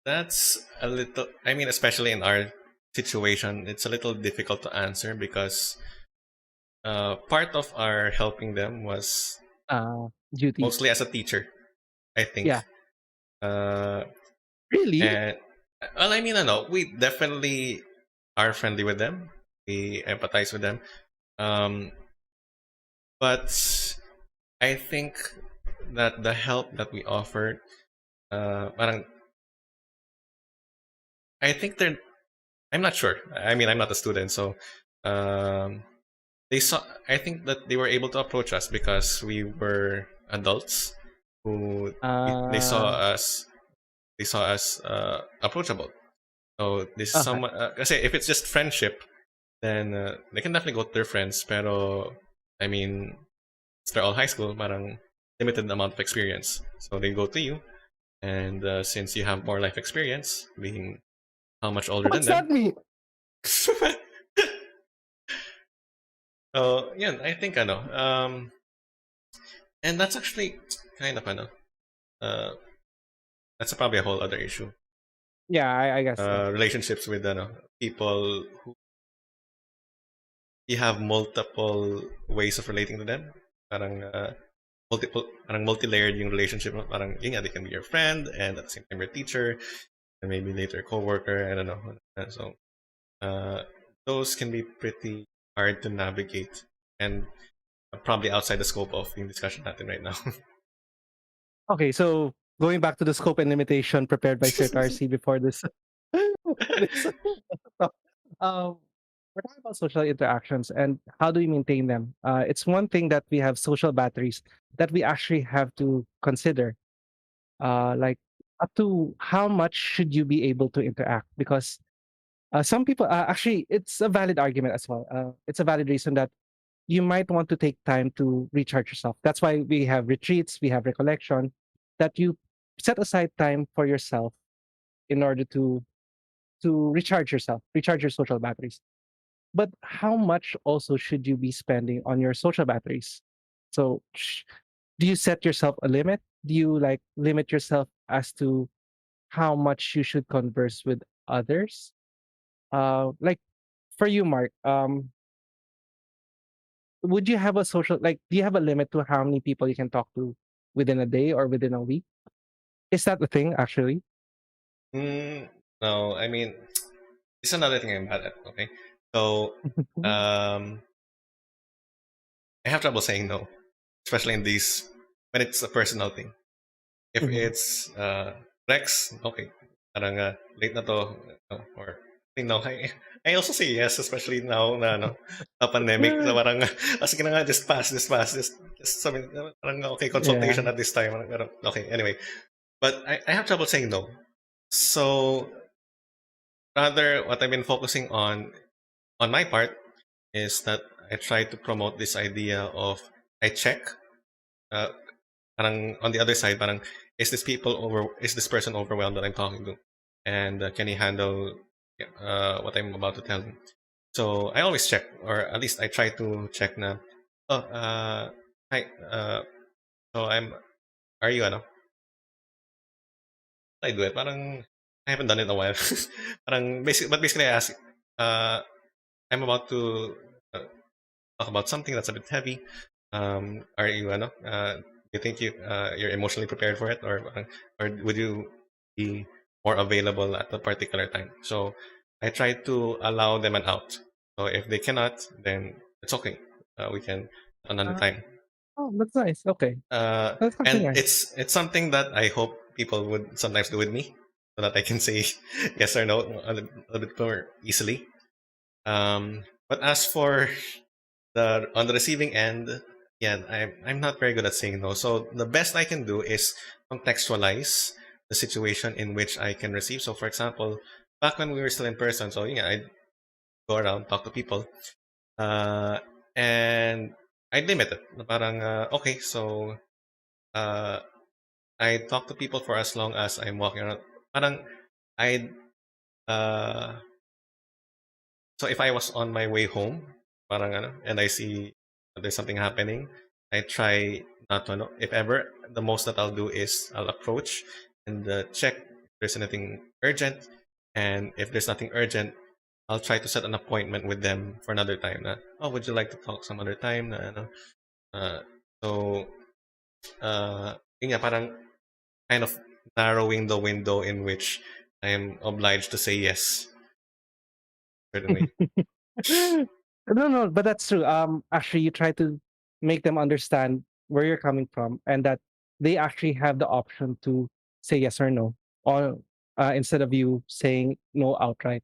that's a little. I mean, especially in our situation, it's a little difficult to answer because part of our helping them was Duty. mostly as a teacher, I think. Yeah. Uh, Really? and well, I mean, I know we definitely are friendly with them. We empathize with them. Um, but I think that the help that we offered, parang, I think they're. I'm not sure. I mean, I'm not a student, so um, they saw. I think that they were able to approach us because we were adults who they saw Uh, us. They saw us approachable. So this is okay. someone. I say if it's just friendship, then they can definitely go to their friends. Pero I mean, they're all high school, parang limited amount of experience. So they go to you, and since you have more life experience, being how much older than What's them. that mean? So yeah, I think I know. And that's actually kind of ano. Uh, that's probably a whole other issue. Yeah, I guess so. Relationships with ano, people who you have multiple ways of relating to them. Parang parang multi-layered yung relationship. Parang yun nga, they can be your friend and at the same time your teacher and maybe later co-worker. I don't know. So uh, those can be pretty hard to navigate and probably outside the scope of the discussion natin right now. Okay, so going back to the scope and limitation prepared by Sir Tarcy before this, this um, we're talking about social interactions and how do we maintain them. It's one thing that we have social batteries that we actually have to consider. Like, up to how much should you be able to interact? Because some people, actually, it's a valid argument as well. It's a valid reason that you might want to take time to recharge yourself. That's why we have retreats, we have recollection, that you set aside time for yourself in order to recharge yourself, recharge your social batteries. But how much also should you be spending on your social batteries? So, do you set yourself a limit? Do you like limit yourself as to how much you should converse with others? Like for you, Mark, would you have a social, like, do you have a limit to how many people you can talk to within a day or within a week? Is that the thing actually? mm, no, I mean, it's another thing I'm bad at. Okay, so um, I have trouble saying no, especially in these when it's a personal thing. If Mhm. it's Rex, okay, parang late na to, or no, I also say yes, especially now na a pandemic. So parang, sige na nga, just pass, just sabi, parang okay, Yeah. consultation at this time. Parang, okay, anyway. But I have trouble saying no. So rather, what I've been focusing on my part, is that I try to promote this idea of I check, uh, parang on the other side, parang is this person overwhelmed that I'm talking to, and can he handle what I'm about to tell him? So I always check, or at least I try to check na. Oh, hi. So Are you ano? I do it. Parang I haven't done it in a while. Basically I ask. Uh, I'm about to uh, talk about something that's a bit heavy. Are you ano? You think you're emotionally prepared for it, or would you be more available at a particular time? So I try to allow them an out. So if they cannot, then it's okay. We can another Uh, time. oh, that's nice. Okay. That's actually And nice. it's something that I hope people would sometimes do with me, so that I can say yes or no a bit more easily. But as for the on the receiving end, yeah, I'm not very good at saying no. So the best I can do is contextualize the situation in which I can receive. So for example, back when we were still in person, so yeah, I'd go around, talk to people, uh, and I'd limit it. Parang okay, so uh, I talk to people for as long as I'm walking around. Parang I uh, So if I was on my way home, parang and I see there's something happening, I try not to know. If ever, the most that I'll do is I'll approach and check if there's anything urgent, and if there's nothing urgent, I'll try to set an appointment with them for another time. Na, oh, would you like to talk some other time? Uh, so, yun nga, parang kind of narrowing the window in which I am obliged to say yes, certainly. No, no, but that's true. Actually, you try to make them understand where you're coming from, and that they actually have the option to say yes or no, or instead of you saying no outright.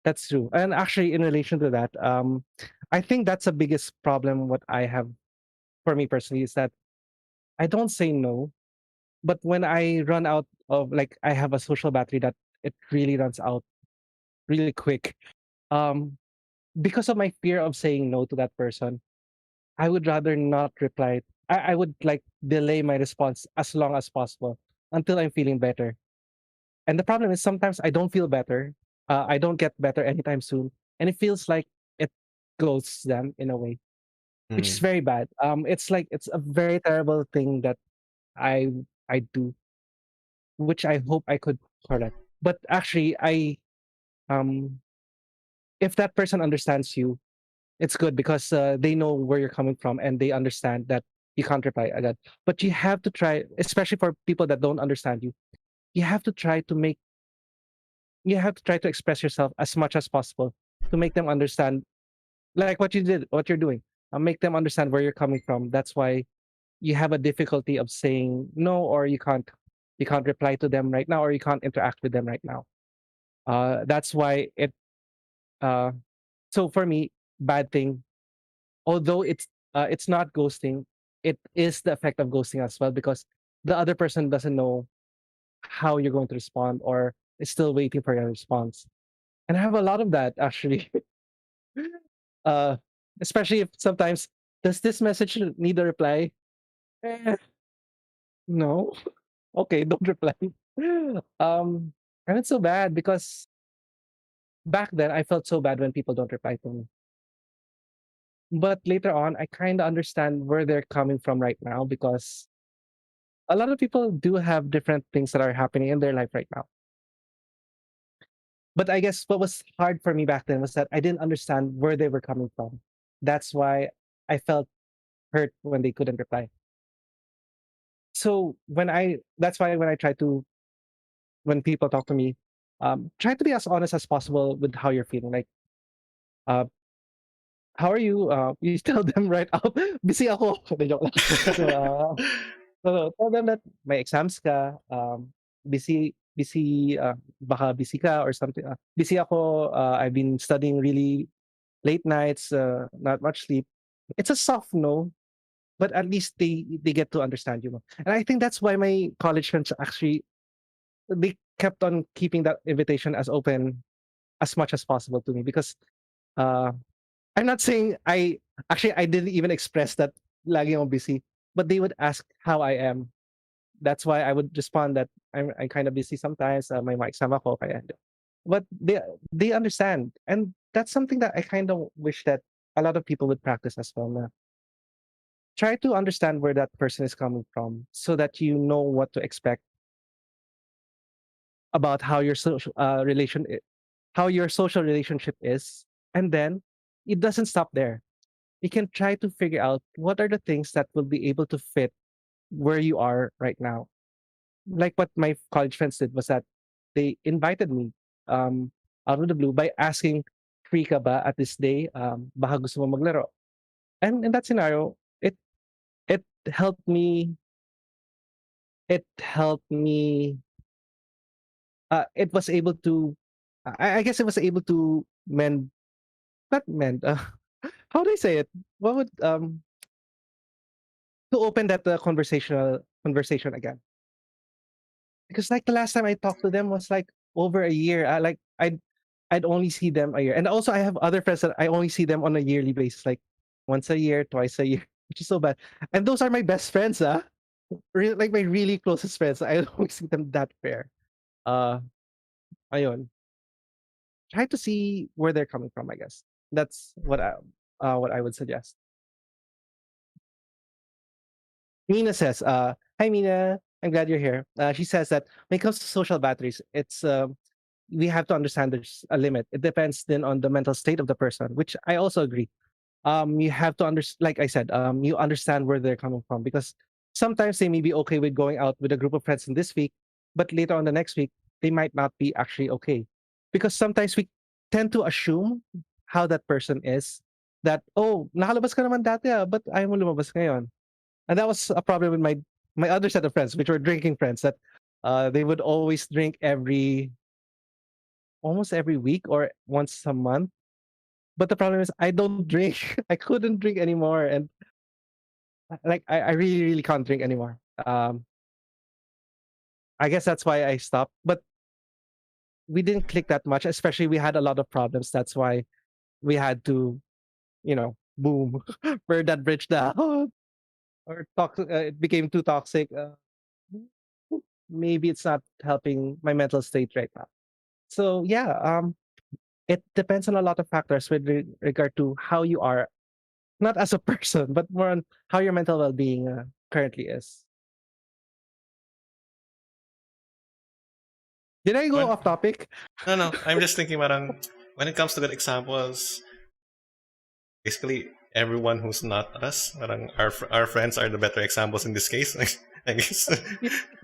That's true. And actually, in relation to that, I think that's the biggest problem. What I have for me personally is that I don't say no, but when I run out of, like, I have a social battery that it really runs out really quick. Um, because of my fear of saying no to that person, I would rather not reply. I would like delay my response as long as possible until I'm feeling better. And the problem is sometimes I don't feel better. I don't get better anytime soon. And it feels like it ghosts them in a way, which is Mm. very bad. It's like it's a very terrible thing that I I do, which I hope I could correct. But actually, um if that person understands you, it's good because they know where you're coming from and they understand that you can't reply again. But you have to try, especially for people that don't understand you, you have to try to make, you have to try to express yourself as much as possible to make them understand, like what you did, what you're doing, make them understand where you're coming from. That's why you have a difficulty of saying no, or you can't reply to them right now, or you can't interact with them right now. That's why it. Uh, so for me, bad thing, although it's not ghosting, it is the effect of ghosting as well because the other person doesn't know how you're going to respond or is still waiting for your response. And I have a lot of that actually. uh Especially if sometimes, does this message need a reply? Eh, no. Okay, don't reply. And it's so bad because back then I felt so bad when people don't reply to me. But later on, I kind of understand where they're coming from right now because a lot of people do have different things that are happening in their life right now. But I guess what was hard for me back then was that I didn't understand where they were coming from. That's why I felt hurt when they couldn't reply. So that's why when I try to, when people talk to me, try to be as honest as possible with how you're feeling. Like, uh, how are you? You tell them right out, busy ako. Joke lang. So, so tell them that may exams ka, busy, baka busy ka or something. Busy ako, I've been studying really late nights, not much sleep. It's a soft no, but at least they get to understand you. And I think that's why my college friends actually they kept on keeping that invitation as open as much as possible to me because uh, I'm not saying I didn't even express that lagi akong busy, but they would ask how I am. That's why I would respond that I'm kind of busy sometimes. May mga exam ako kaya but they understand, and that's something that I kind of wish that a lot of people would practice as well. Na try to understand where that person is coming from, so that you know what to expect about how your social how your social relationship is, and then it doesn't stop there. You can try to figure out what are the things that will be able to fit where you are right now. Like what my college friends did was that they invited me um, out of the blue by asking, free ka ba at this day? Baka gusto mo maglaro. And in that scenario, it helped me. It helped me. It was able to. I guess it was able to mend. Not mend. How do I say it? What would to open that conversation again? Because like the last time I talked to them was like over a year. I'd only see them a year, and also I have other friends that I only see them on a yearly basis, like once a year, twice a year, which is so bad. And those are my best friends, like my really closest friends. I don't see them that fair. Uh, ayun. Try to see where they're coming from. I guess that's what I would suggest. Mina says, "Hi Mina, I'm glad you're here." She says that when it comes to social batteries, it's we have to understand there's a limit. It depends then on the mental state of the person, which I also agree. You have to understand, like I said, you understand where they're coming from because sometimes they may be okay with going out with a group of friends in this week, but later on the next week, they might not be actually okay. Because sometimes we tend to assume how that person is that, oh, nakalabas ka naman dati but ayaw mo lumabas ngayon. And that was a problem with my other set of friends, which were drinking friends, that they would always drink almost every week or once a month. But the problem is I don't drink. I couldn't drink anymore, and like I really really can't drink anymore. I guess that's why I stopped. But we didn't click that much. Especially we had a lot of problems. That's why we had to, boom, burn that bridge down. Or it became too toxic. Maybe it's not helping my mental state right now. So yeah, it depends on a lot of factors with regard to how you are, not as a person, but more on how your mental well-being currently is. Did I go What? off topic? No. I'm just thinking when it comes to good examples, basically everyone who's not us, our friends are the better examples in this case. I guess.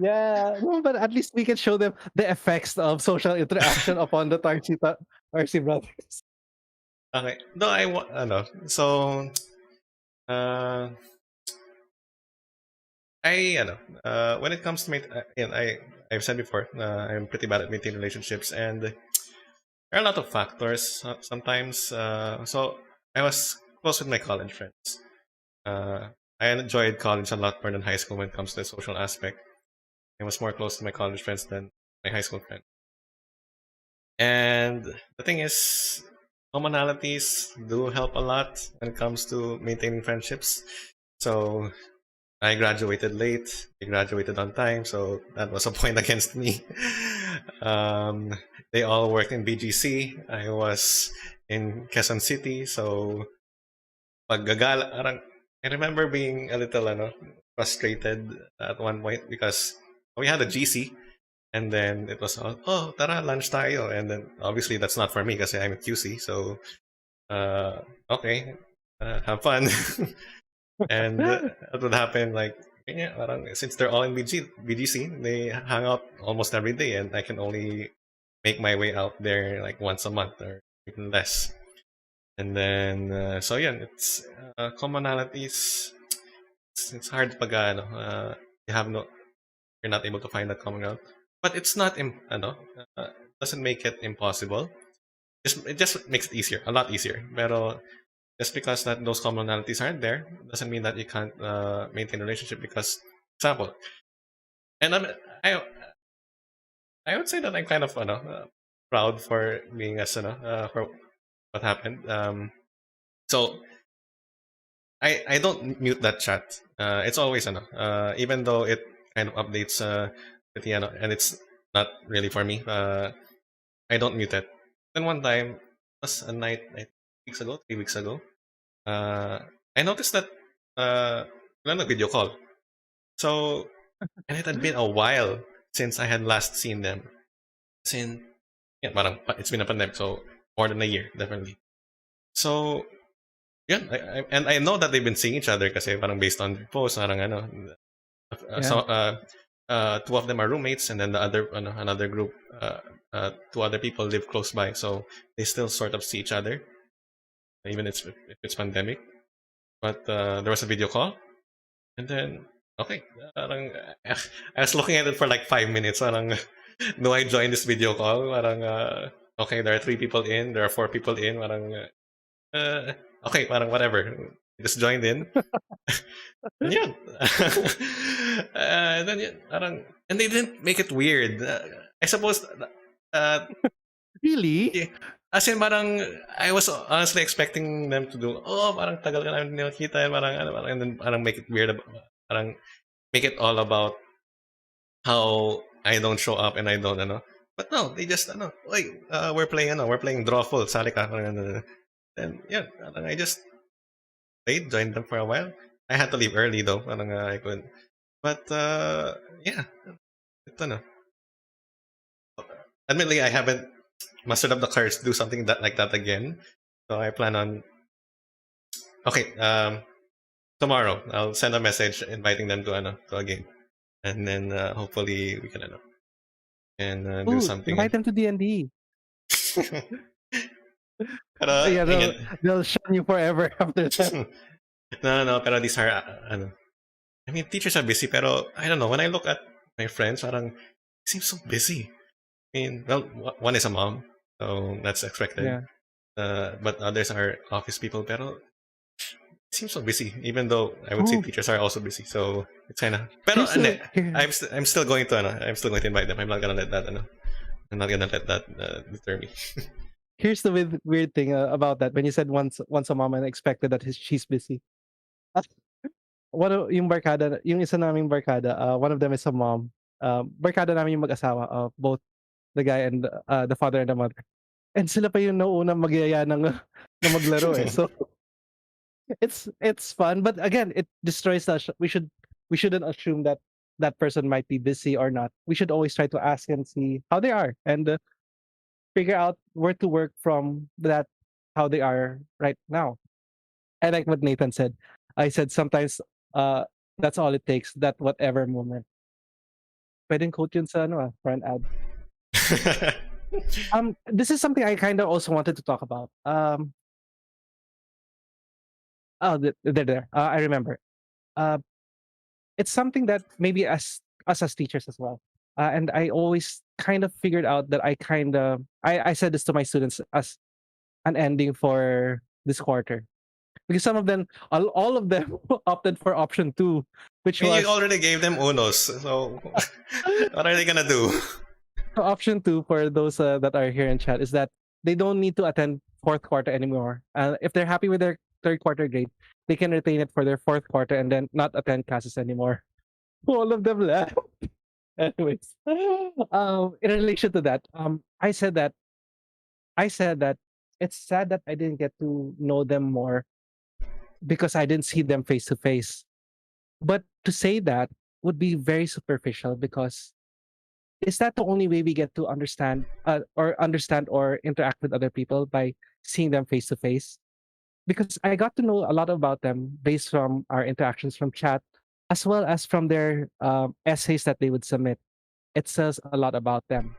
Yeah, no, but at least we can show them the effects of social interaction upon the Tarcy brothers. Okay. No, I want. Ano. So, uh, when it comes to I've said before, I'm pretty bad at maintaining relationships, and there are a lot of factors sometimes. So I was close with my college friends. Uh, I enjoyed college a lot more than high school when it comes to the social aspect. I was more close to my college friends than my high school friends. And the thing is, commonalities do help a lot when it comes to maintaining friendships. So I graduated late. They graduated on time, so that was a point against me. Um, they all worked in BGC. I was in Quezon City, so I remember being a little frustrated at one point because we had a GC and then it was tara lunch tayo, and then obviously that's not for me because I'm a QC, so uh okay, have fun. And that would happen like, yeah, since they're all in BGC, they hang out almost every day, and I can only make my way out there like once a month or even less. And then so yeah, it's commonalities. It's hard pag you have no you're not able to find that common ground. But it's not doesn't make it impossible. It just makes it easier, a lot easier. Pero just because that those commonalities aren't there doesn't mean that you can't maintain a relationship. Because, example, and I I would say that I'm kind of proud for being as for what happened. So I don't mute that chat. It's always even though it kind of updates with the and it's not really for me. I don't mute it. Then one time, it was a night, I think 2 weeks ago, 3 weeks ago. Uh, I noticed that on a video call. So, and it had been a while since I had last seen them. Since yeah, parang it's been a pandemic, so more than a year, definitely. So, yeah, and I know that they've been seeing each other kasi parang based on posts, parang so Yeah. two of them are roommates, and then the other another group, two other people live close by, so they still sort of see each other, even if it's pandemic. But there was a video call, and then okay, parang, I was looking at it for like 5 minutes. Parang, do I join this video call? Parang, okay, there are 3 people in, there are 4 people in. Parang, okay, parang whatever. Just joined in. And yeah. And then yeah, parang, and they didn't make it weird. I suppose, uh, Really? yeah, as in parang, I was honestly expecting them to do, oh, parang tagal ka namin nakita, and then parang make it weird, parang make it all about how I don't show up and I don't, But no, they just, wait, we're playing drawful, sali ka, and yeah, parang I just played, joined them for a while. I had to leave early though, parang I couldn't. But yeah, ito na. Admittedly, I haven't mustered up the courage to do something that like that again. So I plan on. Okay, tomorrow I'll send a message inviting them to to a game, and then hopefully we can do Ooh, something. invite them to D&D. Pero Yeah, yun, they'll shun you forever after that. no, pero these are I mean, teachers are busy, pero I don't know. When I look at my friends, parang they seem so busy. I mean, well, one is a mom, so that's expected. Yeah. But others are office people, pero it seems so busy. Even though I would say Oh, teachers are also busy, so it's kind of. Pero here's the here, I'm still going to I'm still going to invite them. I'm not gonna let that I'm not gonna let that deter me. here's the weird thing about that. When you said once a mom and expected that she's busy. Ah, yung barkada, yung isa naming barkada, one of them is a mom. Barkada namin yung mag-asawa, both the guy and the father and the mother. And sila pa yung nauunang magyaya ng na maglaro eh. So it's fun, but again, it destroys us. We shouldn't assume that that person might be busy or not. We should always try to ask and see how they are and figure out where to work from that how they are right now. I like what Nathan said. I said sometimes uh that's all it takes, that whatever moment. Pwedeng quote yun sa for an ad. This is something I kind of also wanted to talk about. Oh, they're there. I remember. Uh, it's something that maybe as us as teachers as well. And I always kind of figured out that I said this to my students as an ending for this quarter because some of them, all of them opted for option two, which I mean, you was already gave them unos, so what are they gonna do? option two for those that are here in chat is that they don't need to attend fourth quarter anymore. If they're happy with their third quarter grade, they can retain it for their fourth quarter and then not attend classes anymore. All of them left. Anyways, in relation to that, I said that it's sad that I didn't get to know them more because I didn't see them face to face. But to say that would be very superficial because is that the only way we get to understand or interact with other people by seeing them face to face? Because I got to know a lot about them based from our interactions from chat as well as from their essays that they would submit. It says a lot about them.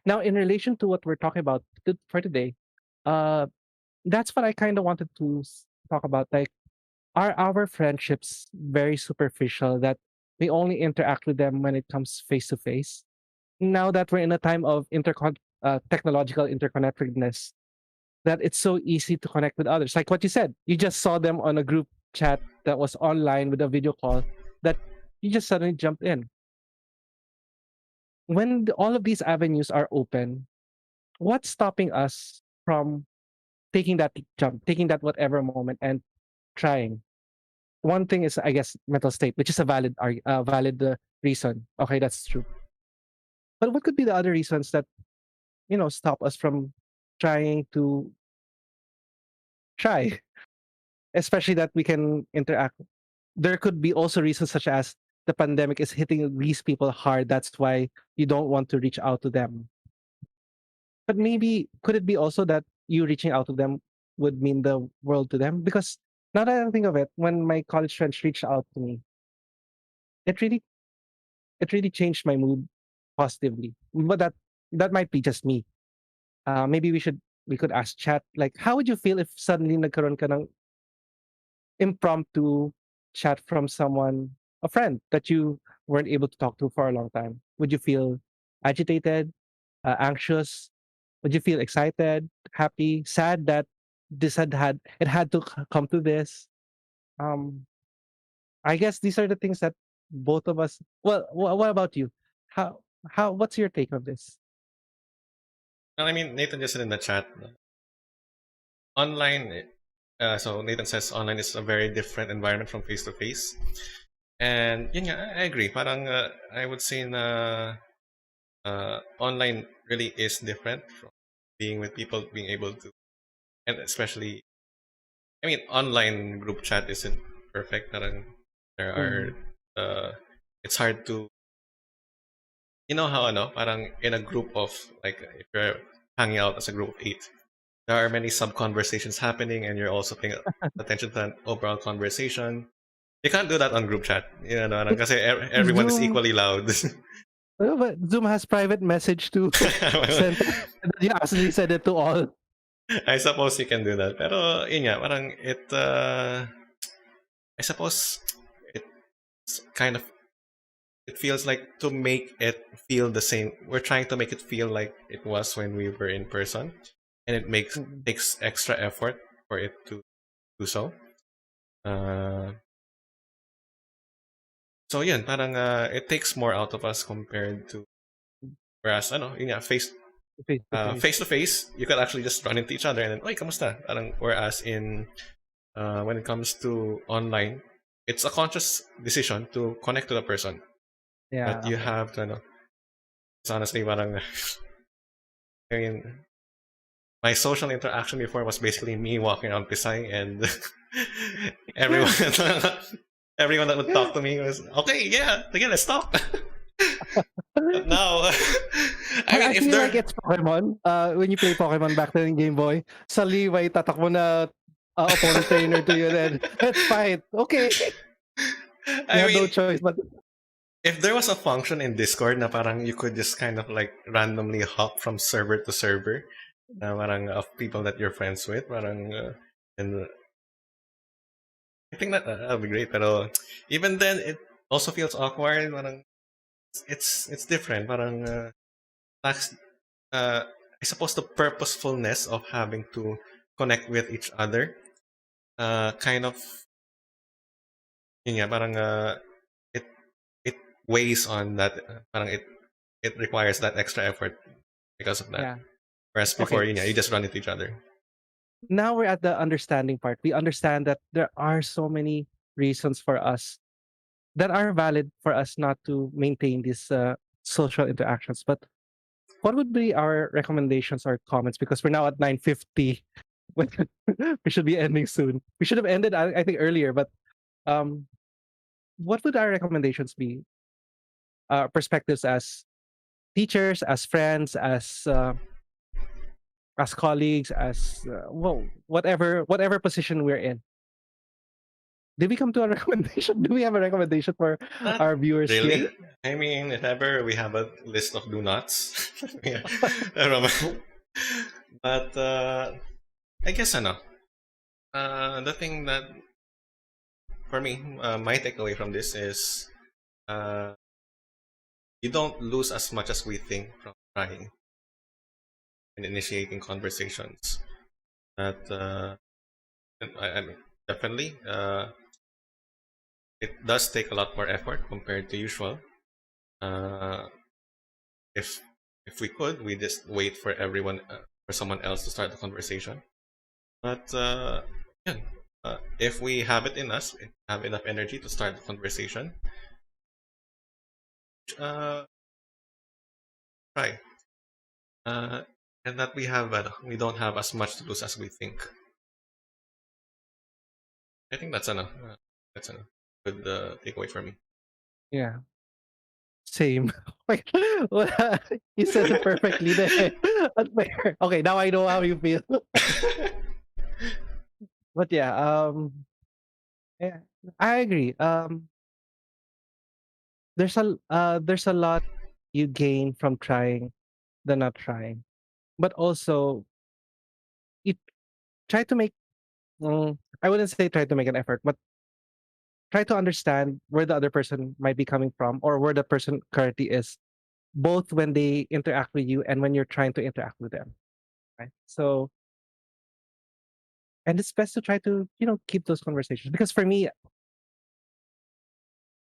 Now, in relation to what we're talking about for today, uh, that's what I kind of wanted to talk about. Like, are our friendships very superficial that we only interact with them when it comes face to face? Now that we're in a time of technological interconnectedness, that it's so easy to connect with others. Like what you said, you just saw them on a group chat that was online with a video call that you just suddenly jumped in. When all of these avenues are open, what's stopping us from taking that jump, taking that whatever moment and trying? One thing is, I guess, mental state, which is a valid reason. Okay, that's true. But what could be the other reasons that stop us from trying to try, especially that we can interact? There could be also reasons such as the pandemic is hitting these people hard. That's why you don't want to reach out to them. But maybe could it be also that you reaching out to them would mean the world to them? Because now that I think of it, when my college friends reached out to me, it really it really changed my mood positively. But that might be just me. Maybe we could ask chat like, how would you feel if suddenly nagkaroon ka ng impromptu chat from someone, a friend that you weren't able to talk to for a long time? Would you feel agitated, anxious? Would you feel excited, happy, sad that this had to come to this? Um, I guess these are the things that both of us. Well, what about you? How What's your take on this? Well, I mean, Nathan just said in the chat, online. So Nathan says online is a very different environment from face to face, and yun nga, I agree. Parang I would say na online really is different from being with people, being able to, and especially, I mean, online group chat isn't perfect. Parang there are, Mm, uh, it's hard to, you know how ano, parang in a group of like if you're hanging out as a group of 8, there are many sub conversations happening, and you're also paying attention to an overall conversation. You can't do that on group chat, you know, parang kasi everyone is Zoom, equally loud. but Zoom has private message to send. You actually send it to all. I suppose you can do that. Pero yun nga, parang I suppose it's kind of, it feels like to make it feel the same. We're trying to make it feel like it was when we were in person, and it Mm, takes extra effort for it to do so. Uh, so yun, parang it takes more out of us compared to, whereas ano, yun nga, face to face. face to face, you could actually just run into each other and then, oy, kamusta? Parang, whereas in when it comes to online, it's a conscious decision to connect to the person, but Yeah. you Okay. have to know. It's honestly parang, I mean, my social interaction before was basically me walking around Pisay, and everyone Yeah. everyone that would Yeah. talk to me was okay, yeah, again, let's talk. But now, I mean, I if feel like they're, it's Pokemon. When you play Pokemon back then in Game Boy, suddenly may tatakbo na opponent trainer to you, then let's fight. Okay. You I have no mean, choice but if there was a function in Discord na parang you could just kind of like randomly hop from server to server, na parang of people that you're friends with, parang, and I think that'd be great. Pero even then, it also feels awkward. Parang it's different. Parang lacks, I suppose the purposefulness of having to connect with each other, kind of, yun nga, parang it it weighs on that. Parang it requires that extra effort because of that. yeah. Whereas before, Okay. you just run into each other. Now we're at the understanding part. We understand that there are so many reasons for us that are valid for us not to maintain these social interactions. But what would be our recommendations or comments? Because we're now at 9:50. We should be ending soon. We should have ended, I think, earlier. But um, what would our recommendations be? Perspectives as teachers, as friends, as colleagues, as well, whatever position we're in. Did we come to a recommendation? Do we have a recommendation for Not our viewers here? really. I mean, if ever we have a list of do nots, yeah, I don't know. But I guess the thing that for me, my takeaway from this is uh, you don't lose as much as we think from trying and initiating conversations. That I mean, definitely, it does take a lot more effort compared to usual. Uh, if if we could, we just wait for everyone for someone else to start the conversation. But yeah, if we have it in us, have enough energy to start the conversation, uh, try. Uh, and that we don't have as much to lose as we think. I think that's enough. That's enough. Good takeaway for me. Yeah, same. Wait, you said it perfectly there. Okay, now I know how you feel. But yeah, yeah, I agree. There's a lot you gain from trying than not trying, but also you try to make. I wouldn't say try to make an effort, but try to understand where the other person might be coming from or where the person currently is, both when they interact with you and when you're trying to interact with them. Right. So, and it's best to try to keep those conversations because for me,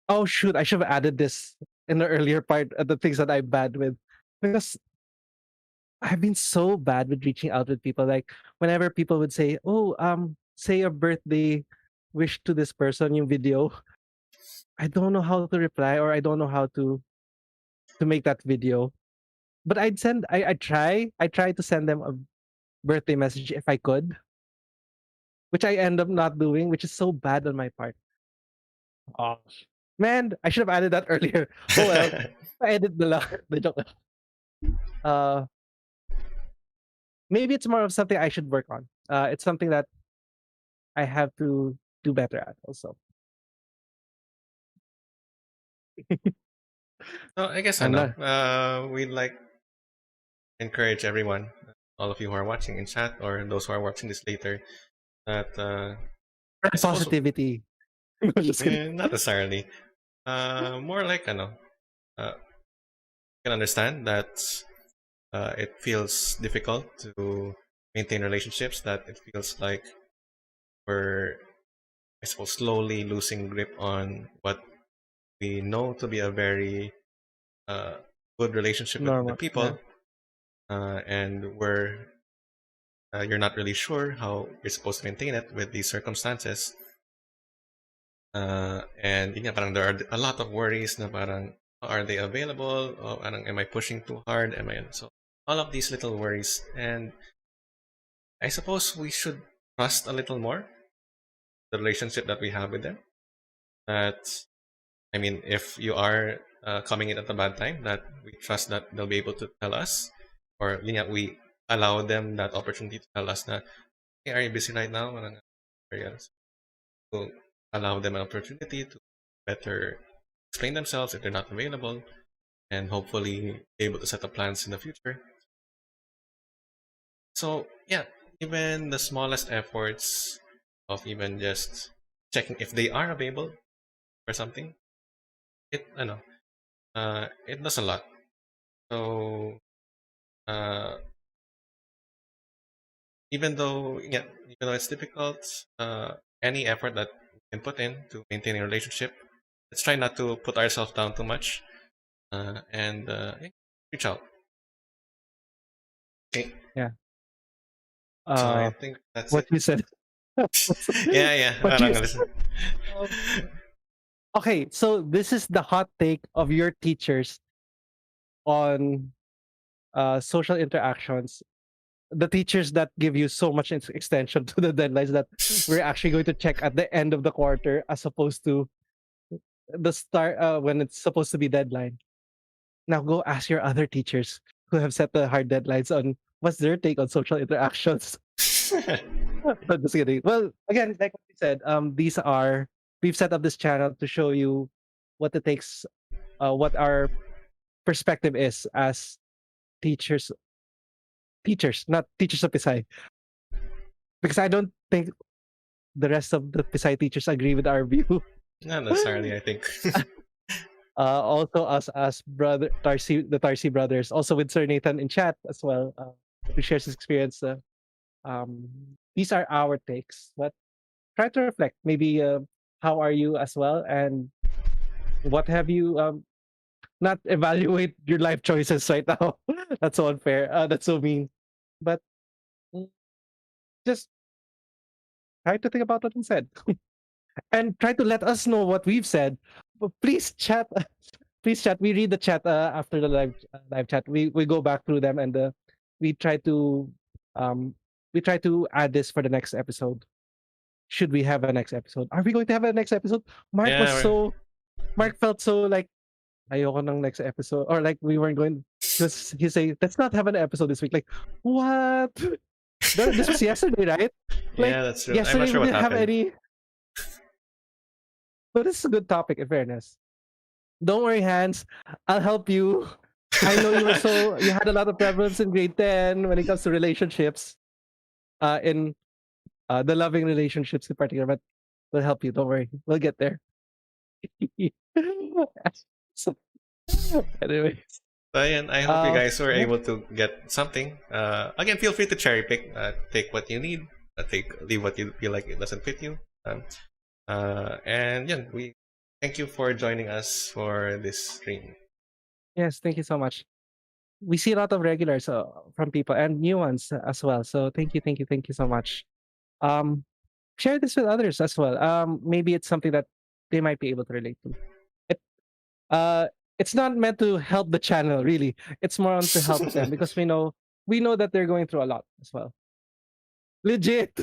oh shoot, I should have added this in the earlier part of the things that I'm bad with because I've been so bad with reaching out with people. Like whenever people would say, "Oh, say a birthday wish to this person," yung video, I don't know how to reply or I don't know how to make that video. But I try to send them a birthday message if I could, which I end up not doing, which is so bad on my part. Oh man, I should have added that earlier. Oh well, I edit the lang. The joke lang. Uh, maybe it's more of something I should work on. It's something that I have to do better at also. So I guess I'm not we'd like encourage everyone, all of you who are watching in chat or those who are watching this later, that I suppose positivity. Just kidding. not necessarily. More like you can understand that it feels difficult to maintain relationships. That it feels like we're, I suppose, slowly losing grip on what we know to be a very uh, good relationship with other Normal. Yeah. people, and where you're not really sure how you're supposed to maintain it with these circumstances. And yun nga, parang there are a lot of worries na parang, are they available? O parang, am I pushing too hard? Am I, so all of these little worries. And I suppose we should trust a little more the relationship that we have with them. That, I mean, if you are coming in at a bad time, that we trust that they'll be able to tell us, or yun nga, we allow them that opportunity to tell us that, hey, are you busy right now? Parang, yes. To allow them an opportunity to better explain themselves if they're not available, and hopefully be able to set up plans in the future. So yeah, even the smallest efforts of even just checking if they are available for something, it does a lot. So uh, even though it's difficult, any effort that we can put in to maintain a relationship, let's try not to put ourselves down too much, and reach out. Okay, Yeah. so I Uh, think that's what it. you said. Yeah, yeah. What you Parang, said. Um, okay, so this is the hot take of your teachers on social interactions. The teachers that give you so much extension to the deadlines that we're actually going to check at the end of the quarter as opposed to the start when it's supposed to be deadline. Now go ask your other teachers who have set the hard deadlines on what's their take on social interactions. I'm just kidding. Well, again, like what we said, we've set up this channel to show you what it takes, what our perspective is as teachers, not teachers of Pisay. because I don't think the rest of the Pisay teachers agree with our view. Not necessarily, I think. Also us as brother Tarcy, the Tarcy brothers, also with Sir Nathan in chat as well, who shares his experience. Um, these are our takes, but try to reflect. Maybe how are you as well, and what have you not evaluate your life choices right now. That's so unfair. That's so mean. But mm, just try to think about what we said and try to let us know what we've said. But please chat. Please chat. We read the chat after the live chat. We go back through them and we try to um we try to add this for the next episode. Should we have a next episode? Are we going to have a next episode? Mark was Yeah, so yeah. Mark felt so like ayoko ng next episode, or like we weren't going, because he say let's not have an episode this week. Like what? This was yesterday, right? Like Yeah, that's true. I'm not yesterday sure we what didn't have happened. any. But this is a good topic, in fairness. Don't worry, Hans. I'll help you. I know you had a lot of problems in grade 10 when it comes to relationships, in the loving relationships in particular, but we'll help you. Don't worry. We'll get there. So, anyway, But I hope you guys were yeah, able to get something. Again, feel free to cherry pick. Take what you need. Leave what you feel like it doesn't fit you. And yeah, we thank you for joining us for this stream. yes, thank you so much. We see a lot of regulars from people and new ones as well. So thank you so much. Um, share this with others as well. Maybe it's something that they might be able to relate to. It uh, it's not meant to help the channel really. It's more on to help them because we know that they're going through a lot as well. Legit,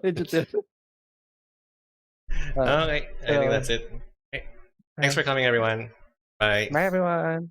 legit. Uh, Okay, I think so that's it. Okay. Thanks uh, for coming, everyone. Bye. bye everyone.